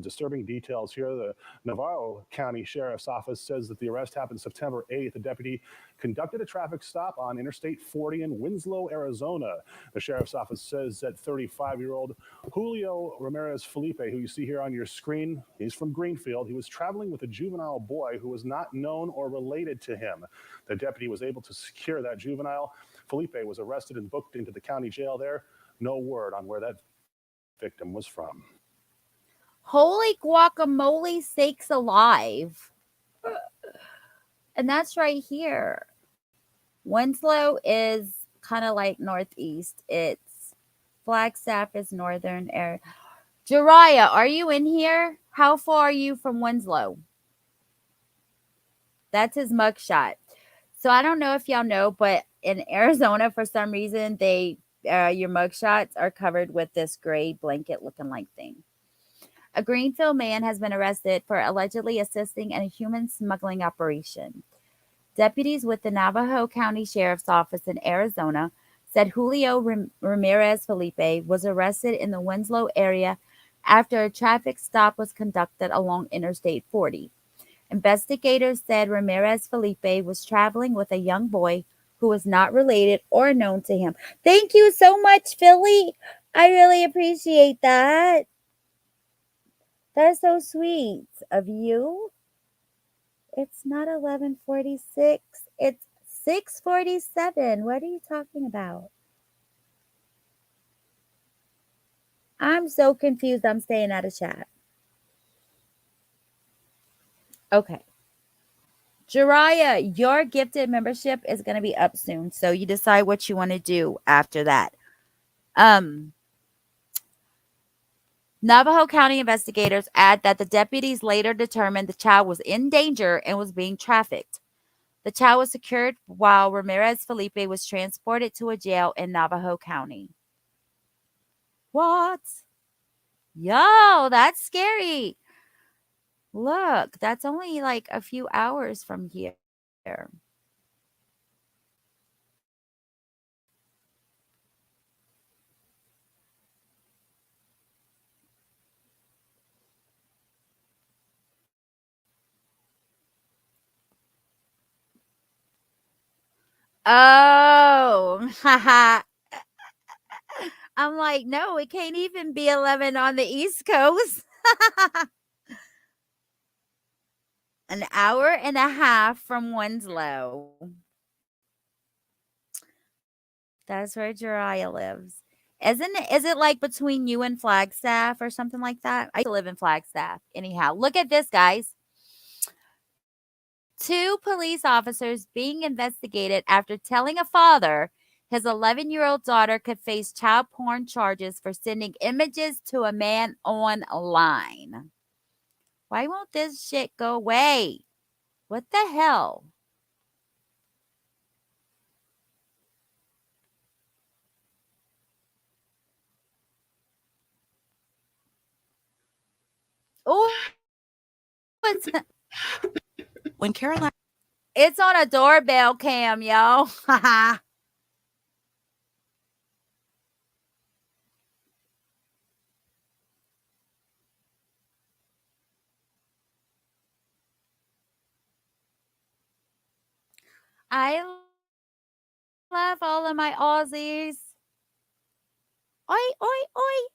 Disturbing details here. The Navarro County Sheriff's Office says that the arrest happened September 8th. The deputy conducted a traffic stop on Interstate 40 in Winslow, Arizona. The Sheriff's Office says that 35-year-old Julio Ramirez Felipe, who you see here on your screen, he's from Greenfield. He was traveling with a juvenile boy who was not known or related to him. The deputy was able to secure that juvenile. Felipe was arrested and booked into the county jail there. No word on where that victim was from. Holy guacamole sakes alive. And that's right here. Winslow is kind of like northeast. It's Flagstaff is northern area. Jariah, are you in here? How far are you from Winslow? That's his mugshot. So I don't know if y'all know, but in Arizona, for some reason, your mugshots are covered with this gray blanket looking like thing. A Greenfield man has been arrested for allegedly assisting in a human smuggling operation. Deputies with the Navajo County Sheriff's Office in Arizona said Julio Ramirez Felipe was arrested in the Winslow area after a traffic stop was conducted along Interstate 40. Investigators said Ramirez Felipe was traveling with a young boy who was not related or known to him. Thank you so much, Philly. I really appreciate that. That's so sweet of you. It's not 11:46. It's 6:47. What are you talking about? I'm so confused. I'm staying out of chat. Okay. Jiraiya, your gifted membership is going to be up soon. So you decide what you want to do after that. Navajo County investigators add that the deputies later determined the child was in danger and was being trafficked. The child was secured while Ramirez Felipe was transported to a jail in Navajo County. What? Yo, that's scary. Look, that's only like a few hours from here. Oh, haha. I'm like, no, it can't even be 11 on the East Coast. An hour and a half from Winslow. That's where Jiraiya lives. Is it like between you and Flagstaff or something like that? I used to live in Flagstaff. Anyhow, look at this, guys. 2 police officers being investigated after telling a father his 11-year-old daughter could face child porn charges for sending images to a man online. Why won't this shit go away? What the hell? Oh, it's When Caroline, it's on a doorbell cam, yo. I love all of my Aussies. Oi, oi, oi.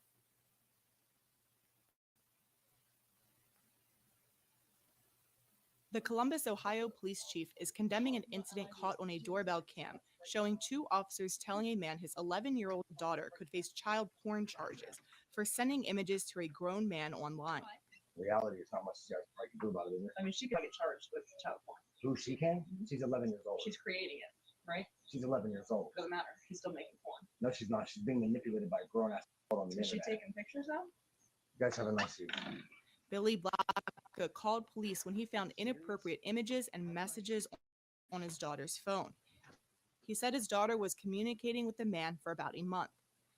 the Columbus, Ohio police chief is condemning an incident caught on a doorbell cam, showing 2 officers telling a man his 11-year-old daughter could face child porn charges for sending images to a grown man online. Reality is how much she can do about it, isn't it? I mean, she can get charged with child porn. Who, she can? She's 11 years old. She's creating it, right? She's 11 years old. Doesn't matter. She's still making porn. No, she's not. She's being manipulated by a grown-ass on the Is she internet. taking pictures now? You guys have a nice evening. Billy Blacka called police when he found inappropriate images and messages on his daughter's phone. He said his daughter was communicating with the man for about a month.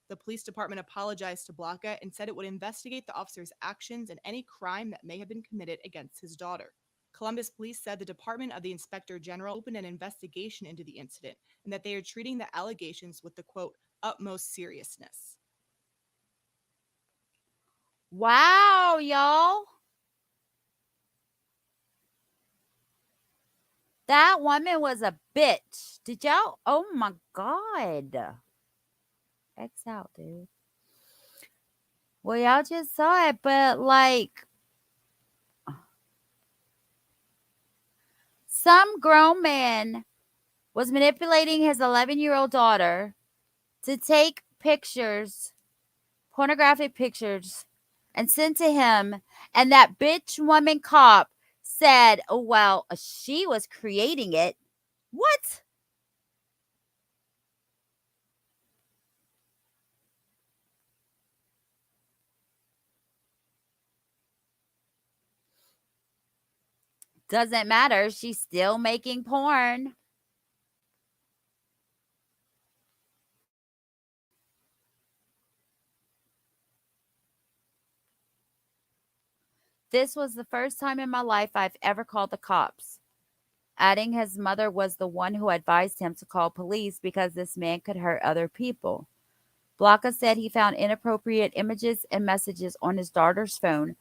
The police department apologized to Blacka and said it would investigate the officer's actions and any crime that may have been committed against his daughter. Columbus police said the Department of the Inspector General opened an investigation into the incident and that they are treating the allegations with the, quote, utmost seriousness. Wow, y'all. That woman was a bitch. Did y'all? Oh my God. X out, dude. Well, y'all just saw it, but like, some grown man was manipulating his 11-year-old daughter to take pictures, pornographic pictures, and sent to him. And that bitch woman cop said, oh, well, she was creating it. What? Doesn't matter. She's still making porn. This was the first time in my life I've ever called the cops. Adding his mother was the one who advised him to call police because this man could hurt other people. Blanca said he found inappropriate images and messages on his daughter's phone.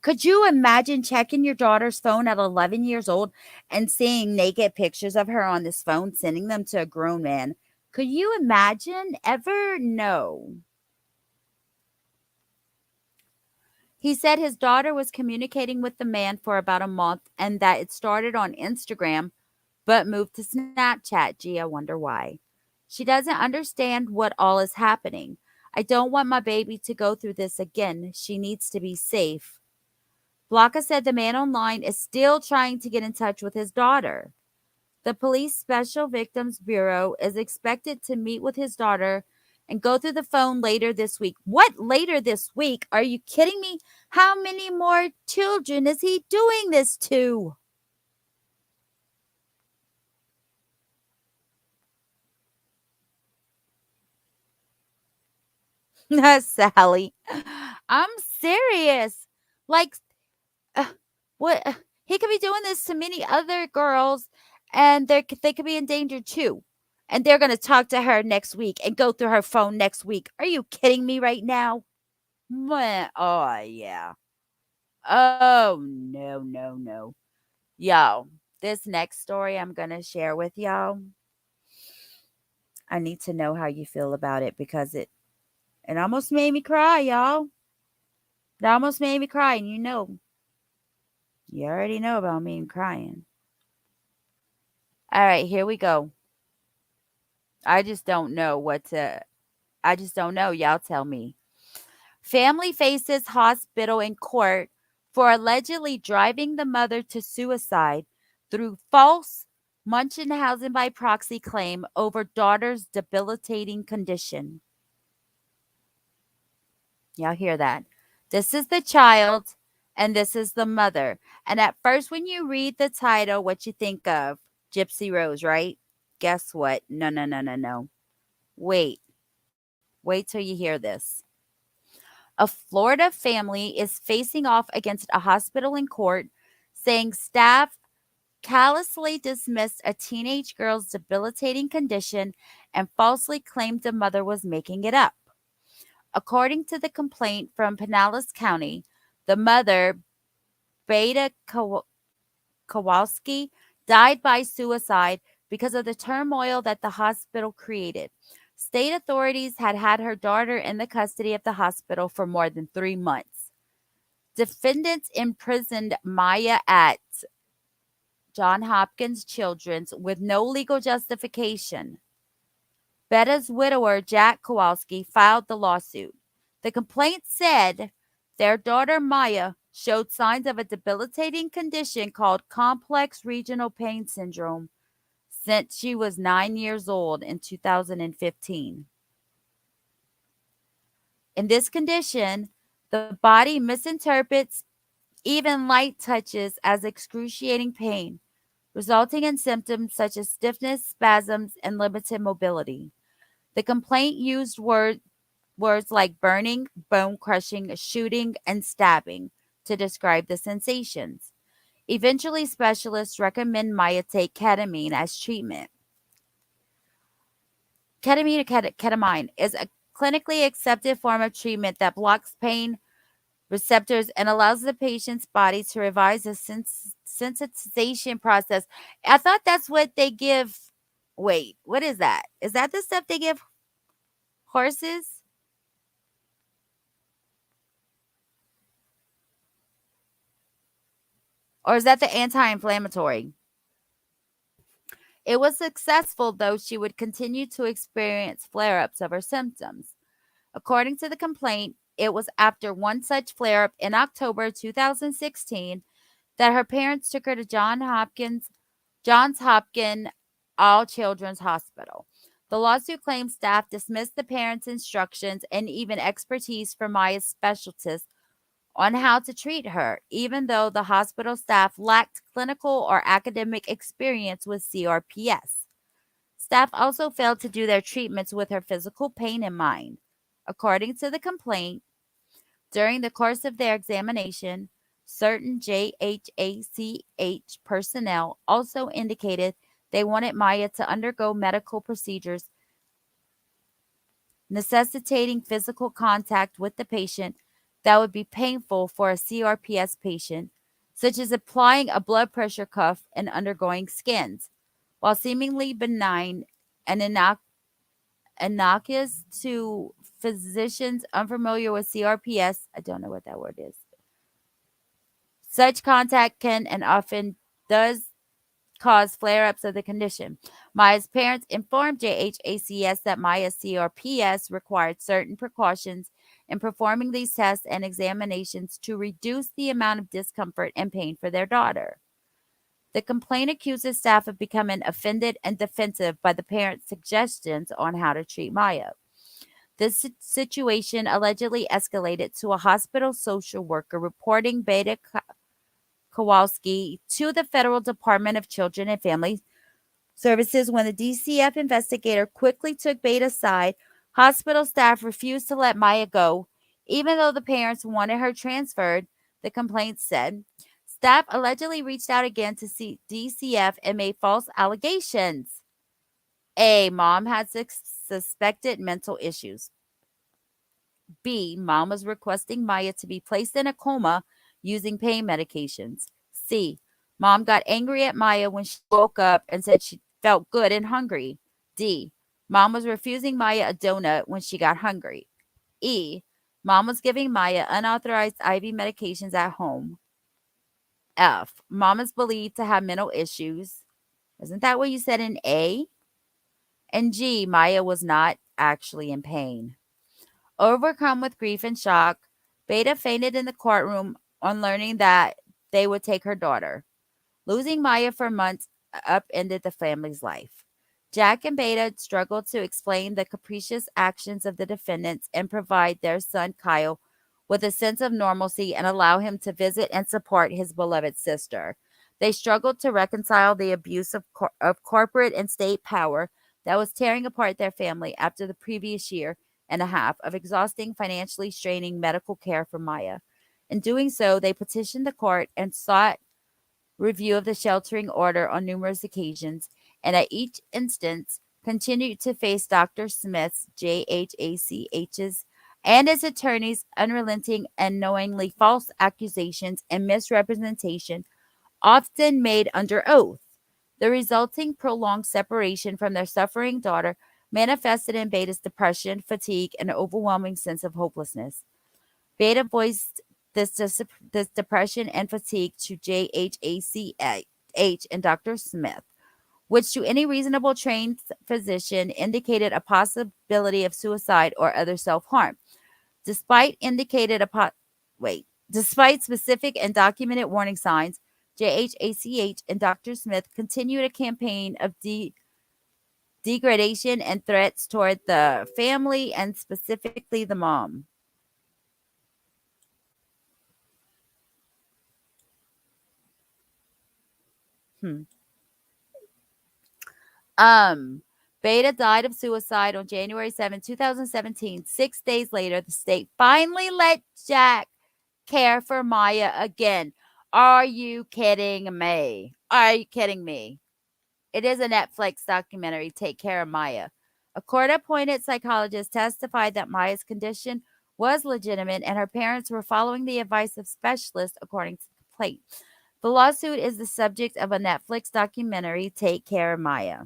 Could you imagine checking your daughter's phone at 11 years old and seeing naked pictures of her on this phone, sending them to a grown man? Could you imagine? Ever? No. He said his daughter was communicating with the man for about a month and that it started on Instagram but moved to Snapchat. Gee, I wonder why. She doesn't understand what all is happening. I don't want my baby to go through this again. She needs to be safe. Blanca said the man online is still trying to get in touch with his daughter. The Police Special Victims Bureau is expected to meet with his daughter and go through the phone later this week. What, later this week? Are you kidding me? How many more children is he doing this to? Sally, I'm serious. Like, what? He could be doing this to many other girls, and they could be in danger too. And they're going to talk to her next week and go through her phone next week. Are you kidding me right now? Oh, yeah. Oh, no, no, no. Y'all, this next story I'm going to share with y'all, I need to know how you feel about it because it almost made me cry, y'all. It almost made me cry, and you already know about me crying. All right, here we go. I just don't know. Y'all tell me. Family faces hospital in court for allegedly driving the mother to suicide through false Munchausen by proxy claim over daughter's debilitating condition. Y'all hear that? This is the child and this is the mother. And at first, when you read the title, what you think of? Gypsy Rose, right? Guess what? No. Wait till you hear this. A Florida family is facing off against a hospital in court, saying staff callously dismissed a teenage girl's debilitating condition and falsely claimed the mother was making it up. According to the complaint from Pinellas County, the mother, Beta Kowalski, died by suicide because of the turmoil that the hospital created. State authorities had her daughter in the custody of the hospital for more than 3 months. Defendants imprisoned Maya at Johns Hopkins Children's with no legal justification. Betta's widower, Jack Kowalski, filed the lawsuit. The complaint said their daughter, Maya, showed signs of a debilitating condition called complex regional pain syndrome since she was 9 years old in 2015. In this condition, the body misinterprets even light touches as excruciating pain, resulting in symptoms such as stiffness, spasms, and limited mobility. The complaint used words like burning, bone crushing, shooting, and stabbing to describe the sensations. Eventually, specialists recommend Maya take ketamine as treatment. Ketamine or ketamine is a clinically accepted form of treatment that blocks pain receptors and allows the patient's body to revise the sensitization process. I thought that's what they give. Wait, what is that? Is that the stuff they give horses? Or is that the anti-inflammatory? It was successful, though she would continue to experience flare-ups of her symptoms. According to the complaint, it was after one such flare-up in October 2016 that her parents took her to Johns Hopkins All Children's Hospital. The lawsuit claims staff dismissed the parents' instructions and even expertise from Maya's specialists on how to treat her, even though the hospital staff lacked clinical or academic experience with CRPS. Staff also failed to do their treatments with her physical pain in mind. According to the complaint, during the course of their examination, certain JHACH personnel also indicated they wanted Maya to undergo medical procedures necessitating physical contact with the patient that would be painful for a CRPS patient, such as applying a blood pressure cuff and undergoing scans. While seemingly benign and innocuous to physicians unfamiliar with CRPS, I don't know what that word is. Such contact can and often does cause flare-ups of the condition. Maya's parents informed JHACS that Maya's CRPS required certain precautions in performing these tests and examinations to reduce the amount of discomfort and pain for their daughter. The complaint accuses staff of becoming offended and defensive by the parents' suggestions on how to treat Maya. This situation allegedly escalated to a hospital social worker reporting Beta Kowalski to the Federal Department of Children and Family Services. When the DCF investigator quickly took Beta's side, hospital staff refused to let Maya go, even though the parents wanted her transferred, the complaint said. Staff allegedly reached out again to DCF and made false allegations. A. Mom had suspected mental issues. B. Mom was requesting Maya to be placed in a coma using pain medications. C. Mom got angry at Maya when she woke up and said she felt good and hungry. D. Mom was refusing Maya a donut when she got hungry. E. Mom was giving Maya unauthorized IV medications at home. F. Mom is believed to have mental issues. Isn't that what you said in A? And G. Maya was not actually in pain. Overcome with grief and shock, Beta fainted in the courtroom on learning that they would take her daughter. Losing Maya for months upended the family's life. Jack and Beta struggled to explain the capricious actions of the defendants and provide their son Kyle with a sense of normalcy and allow him to visit and support his beloved sister. They struggled to reconcile the abuse of corporate and state power that was tearing apart their family after the previous year and a half of exhausting, financially straining medical care for Maya. In doing so, they petitioned the court and sought review of the sheltering order on numerous occasions, and at each instance continued to face Dr. Smith's, JHACH's, and his attorneys' unrelenting and knowingly false accusations and misrepresentation, often made under oath. The resulting prolonged separation from their suffering daughter manifested in Beta's depression, fatigue, and an overwhelming sense of hopelessness. Beta voiced this depression and fatigue to JHACH and Dr. Smith, which to any reasonable trained physician indicated a possibility of suicide or other self-harm. Despite specific and documented warning signs, JHACH and Dr. Smith continued a campaign of degradation and threats toward the family and specifically the mom. Beta died of suicide on January 7, 2017. 6 days later, the state finally let Jack care for Maya again. Are you kidding me? Are you kidding me? It is a Netflix documentary, Take Care of Maya. A court-appointed psychologist testified that Maya's condition was legitimate and her parents were following the advice of specialists, according to the complaint. The lawsuit is the subject of a Netflix documentary, Take Care of Maya.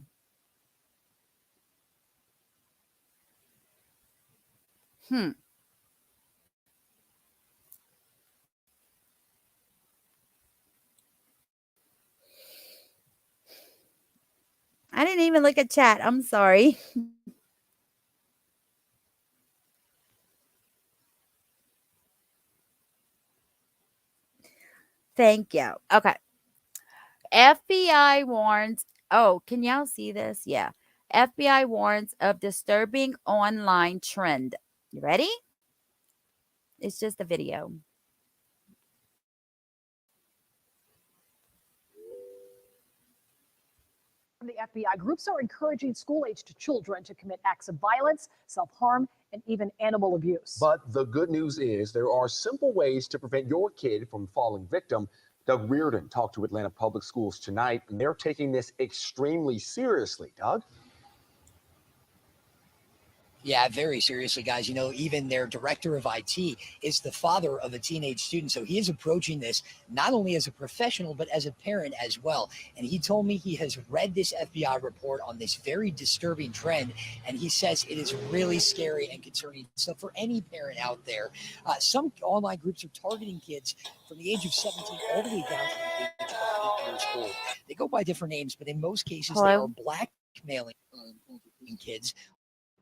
I didn't even look at chat. I'm sorry. Thank you. Okay. FBI warns. Oh, can y'all see this? Yeah. FBI warns of disturbing online trend. You ready? It's just a video. The FBI, groups are encouraging school-aged children to commit acts of violence, self-harm, and even animal abuse. But the good news is there are simple ways to prevent your kid from falling victim. Doug Reardon talked to Atlanta Public Schools tonight, and they're taking this extremely seriously. Doug? Yeah, very seriously, guys. You know, even their director of IT is the father of a teenage student. So he is approaching this not only as a professional, but as a parent as well. And he told me he has read this FBI report on this very disturbing trend. And he says it is really scary and concerning. So for any parent out there, some online groups are targeting kids from the age of 17 all the way down to the age of 8 years old. They go by different names, but in most cases, they are Hello? blackmailing kids,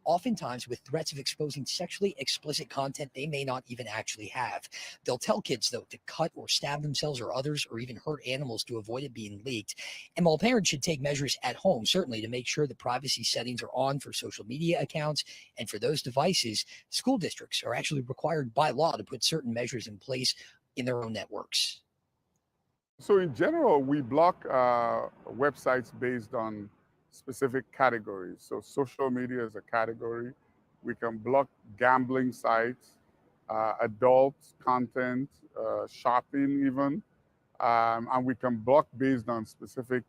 oftentimes with threats of exposing sexually explicit content they may not even actually have. They'll tell kids, though, to cut or stab themselves or others or even hurt animals to avoid it being leaked. And while parents should take measures at home, certainly, to make sure the privacy settings are on for social media accounts and for those devices, school districts are actually required by law to put certain measures in place in their own networks. So in general, we block websites based on specific categories. So social media is a category. We can block gambling sites, adult content, shopping even, and we can block based on specific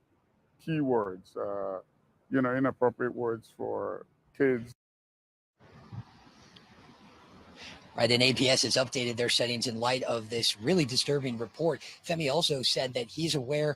keywords, inappropriate words for kids. Right, and APS has updated their settings in light of this really disturbing report. Femi also said that he's aware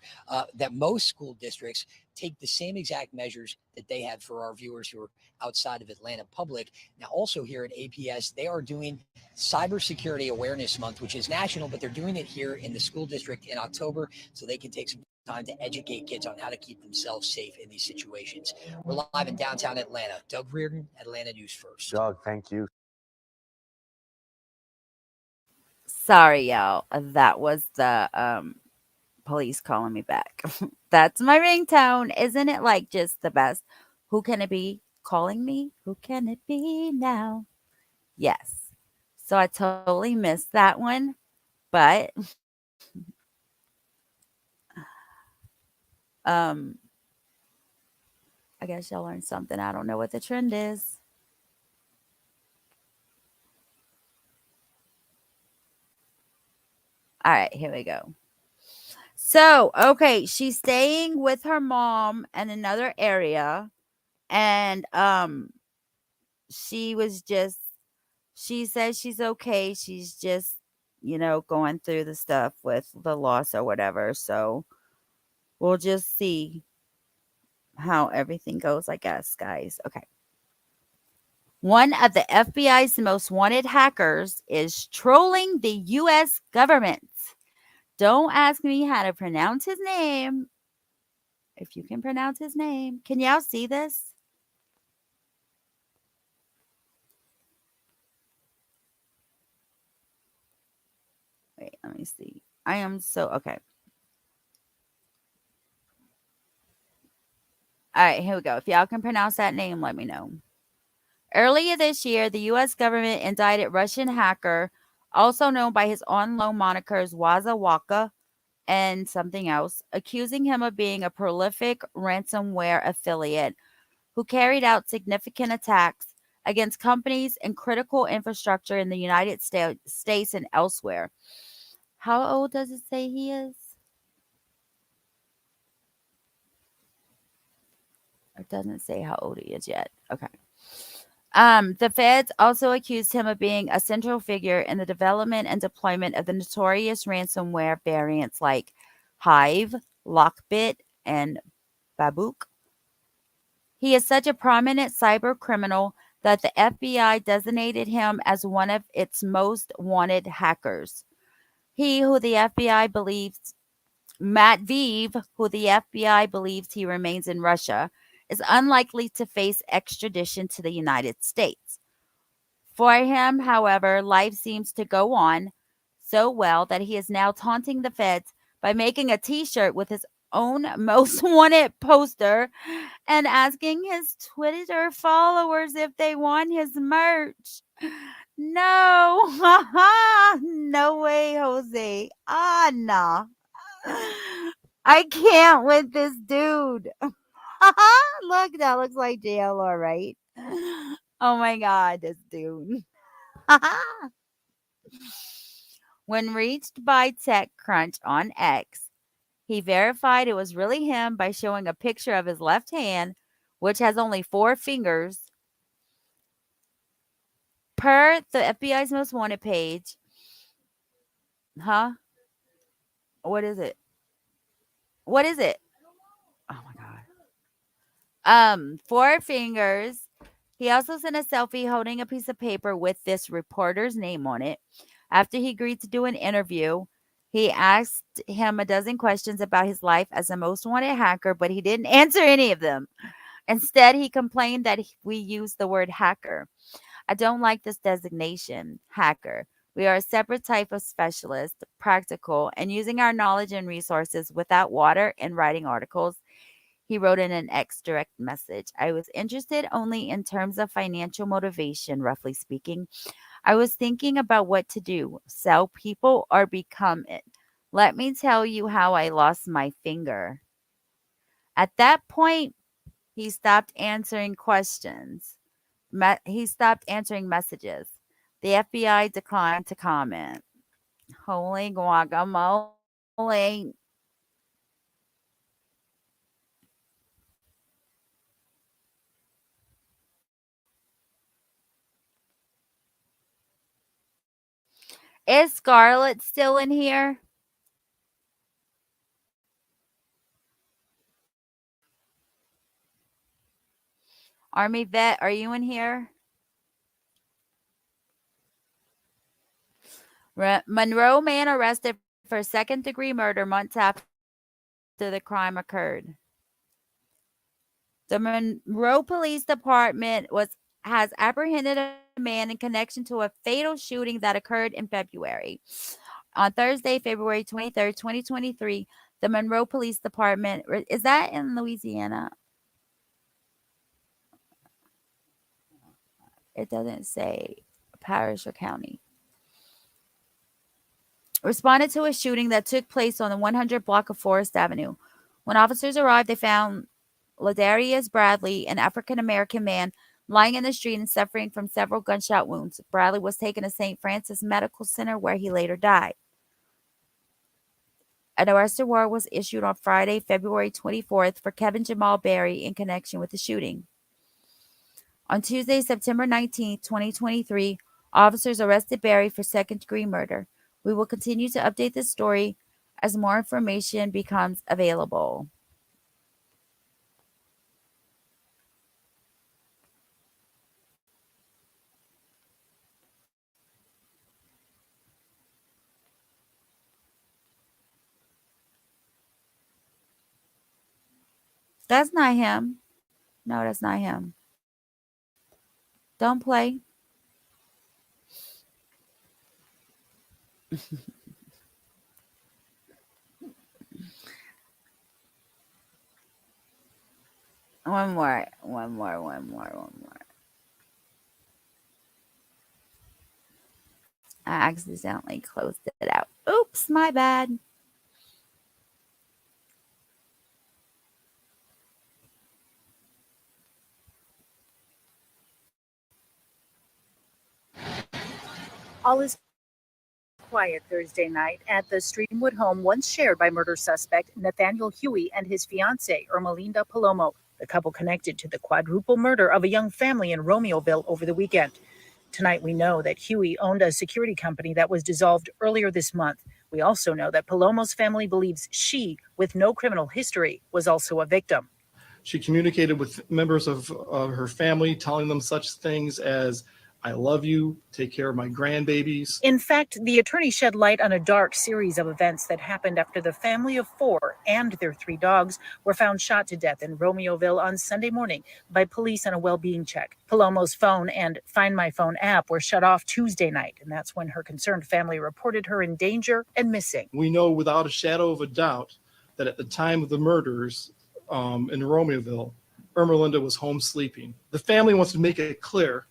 that most school districts take the same exact measures that they have for our viewers who are outside of Atlanta Public. Now, also here at APS, they are doing Cybersecurity Awareness Month, which is national, but they're doing it here in the school district in October so they can take some time to educate kids on how to keep themselves safe in these situations. We're live in downtown Atlanta. Doug Reardon, Atlanta News First. Doug, thank you. Sorry, y'all. That was the police calling me back. That's my ringtone. Isn't it like just the best? Who can it be calling me? Who can it be now? Yes. So I totally missed that one, but I guess y'all learned something. I don't know what the trend is. All right, here we go. So, okay, she's staying with her mom in another area, and she says she's okay. She's just, going through the stuff with the loss or whatever. So, we'll just see how everything goes, I guess, guys. Okay. One of the FBI's most wanted hackers is trolling the U.S. government. Don't ask me how to pronounce his name. If you can pronounce his name. Can y'all see this? Wait, let me see. Okay. All right, here we go. If y'all can pronounce that name, let me know. Earlier this year, the U.S. government indicted Russian hacker, also known by his on-loan monikers Waza Waka and something else, accusing him of being a prolific ransomware affiliate who carried out significant attacks against companies and critical infrastructure in the United States and elsewhere. How old does it say he is? It doesn't say how old he is yet. Okay. The feds also accused him of being a central figure in the development and deployment of the notorious ransomware variants like Hive, Lockbit, and Babook. He is such a prominent cyber criminal that the FBI designated him as one of its most wanted hackers. Matt Veev, who the FBI believes he remains in Russia, is unlikely to face extradition to the United States. For him, however, life seems to go on so well that he is now taunting the feds by making a t-shirt with his own most wanted poster and asking his Twitter followers if they want his merch. No. No way, Jose. Nah. I can't with this dude. Look, that looks like JLR, right? Oh my God, this dude. When reached by TechCrunch on X, he verified it was really him by showing a picture of his left hand, which has only 4 fingers, Per the FBI's most wanted page. Huh? What is it? What is it? Oh my God. 4 fingers. He also sent a selfie holding a piece of paper with this reporter's name on it. After he agreed to do an interview, he asked him a dozen questions about his life as a most wanted hacker, but he didn't answer any of them. Instead, he complained that we use the word hacker. I don't like this designation, hacker. We are a separate type of specialist, practical, and using our knowledge and resources without water and writing articles. He wrote in an X direct message. I was interested only in terms of financial motivation, roughly speaking. I was thinking about what to do, sell people or become it. Let me tell you how I lost my finger. At that point, he stopped answering questions. He stopped answering messages. The FBI declined to comment. Holy guacamole. Is Scarlett still in here? Army vet, are you in here? Monroe man arrested for second-degree murder months after the crime occurred. The Monroe Police Department has apprehended a man in connection to a fatal shooting that occurred in February. On Thursday, February 23rd, 2023, the Monroe Police Department, is that in Louisiana? It doesn't say parish or county. Responded to a shooting that took place on the 100 block of Forest Avenue. When officers arrived, they found Ladarius Bradley, an African-American man, lying in the street and suffering from several gunshot wounds. Bradley was taken to St. Francis Medical Center, where he later died. An arrest warrant was issued on Friday, February 24th for Kevin Jamal Berry in connection with the shooting. On Tuesday, September 19th, 2023, officers arrested Berry for second-degree murder. We will continue to update this story as more information becomes available. That's not him. No, that's not him. Don't play. One more. I accidentally closed it out. Oops, my bad. All is quiet Thursday night at the Streamwood home once shared by murder suspect Nathaniel Huey and his fiancée, Ermelinda Palomo, the couple connected to the quadruple murder of a young family in Romeoville over the weekend. Tonight, we know that Huey owned a security company that was dissolved earlier this month. We also know that Palomo's family believes she, with no criminal history, was also a victim. She communicated with members of her family, telling them such things as, I love you, take care of my grandbabies. In fact, the attorney shed light on a dark series of events that happened after the family of 4 and their 3 dogs were found shot to death in Romeoville on Sunday morning by police on a well-being check. Palomo's phone and Find My Phone app were shut off Tuesday night, and that's when her concerned family reported her in danger and missing. We know without a shadow of a doubt that at the time of the murders in Romeoville, Ermelinda was home sleeping. The family wants to make it clear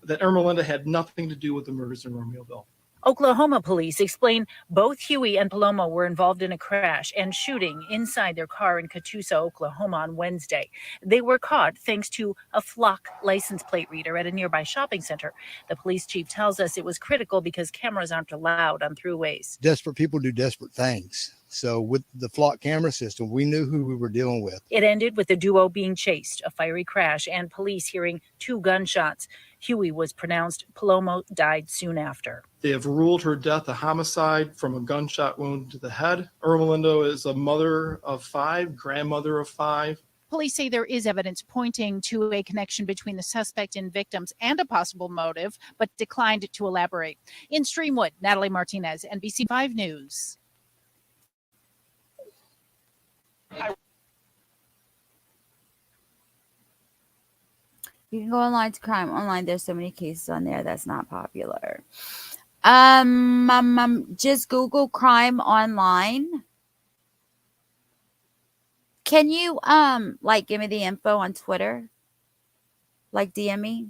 that Ermelinda had nothing to do with the murders in Romeoville. Oklahoma police explain both Huey and Palomo were involved in a crash and shooting inside their car in Catoosa, Oklahoma on Wednesday. They were caught thanks to a flock license plate reader at a nearby shopping center. The police chief tells us it was critical because cameras aren't allowed on throughways. Desperate people do desperate things. So with the flock camera system, we knew who we were dealing with. It ended with the duo being chased, a fiery crash, and police hearing 2 gunshots. Huey was pronounced. Palomo died soon after. They have ruled her death a homicide from a gunshot wound to the head. Irma Lindo is a mother of 5, grandmother of 5. Police say there is evidence pointing to a connection between the suspect and victims and a possible motive, but declined to elaborate. In Streamwood, Natalie Martinez, NBC5 News. You can go online to crime online. There's so many cases on there that's not popular. Just Google crime online. Can you like give me the info on Twitter? Like DM me?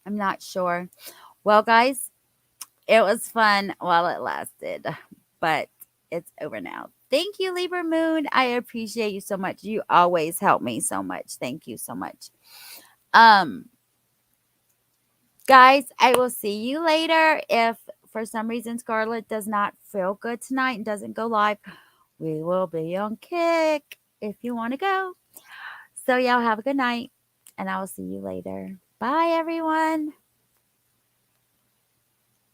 I'm not sure. Well, guys, it was fun while it lasted, but it's over now. Thank you, Libra Moon. I appreciate you so much. You always help me so much. Thank you so much. Guys, I will see you later. If for some reason Scarlett does not feel good tonight and doesn't go live, we will be on Kick if you want to go. So y'all have a good night, and I will see you later. Bye, everyone.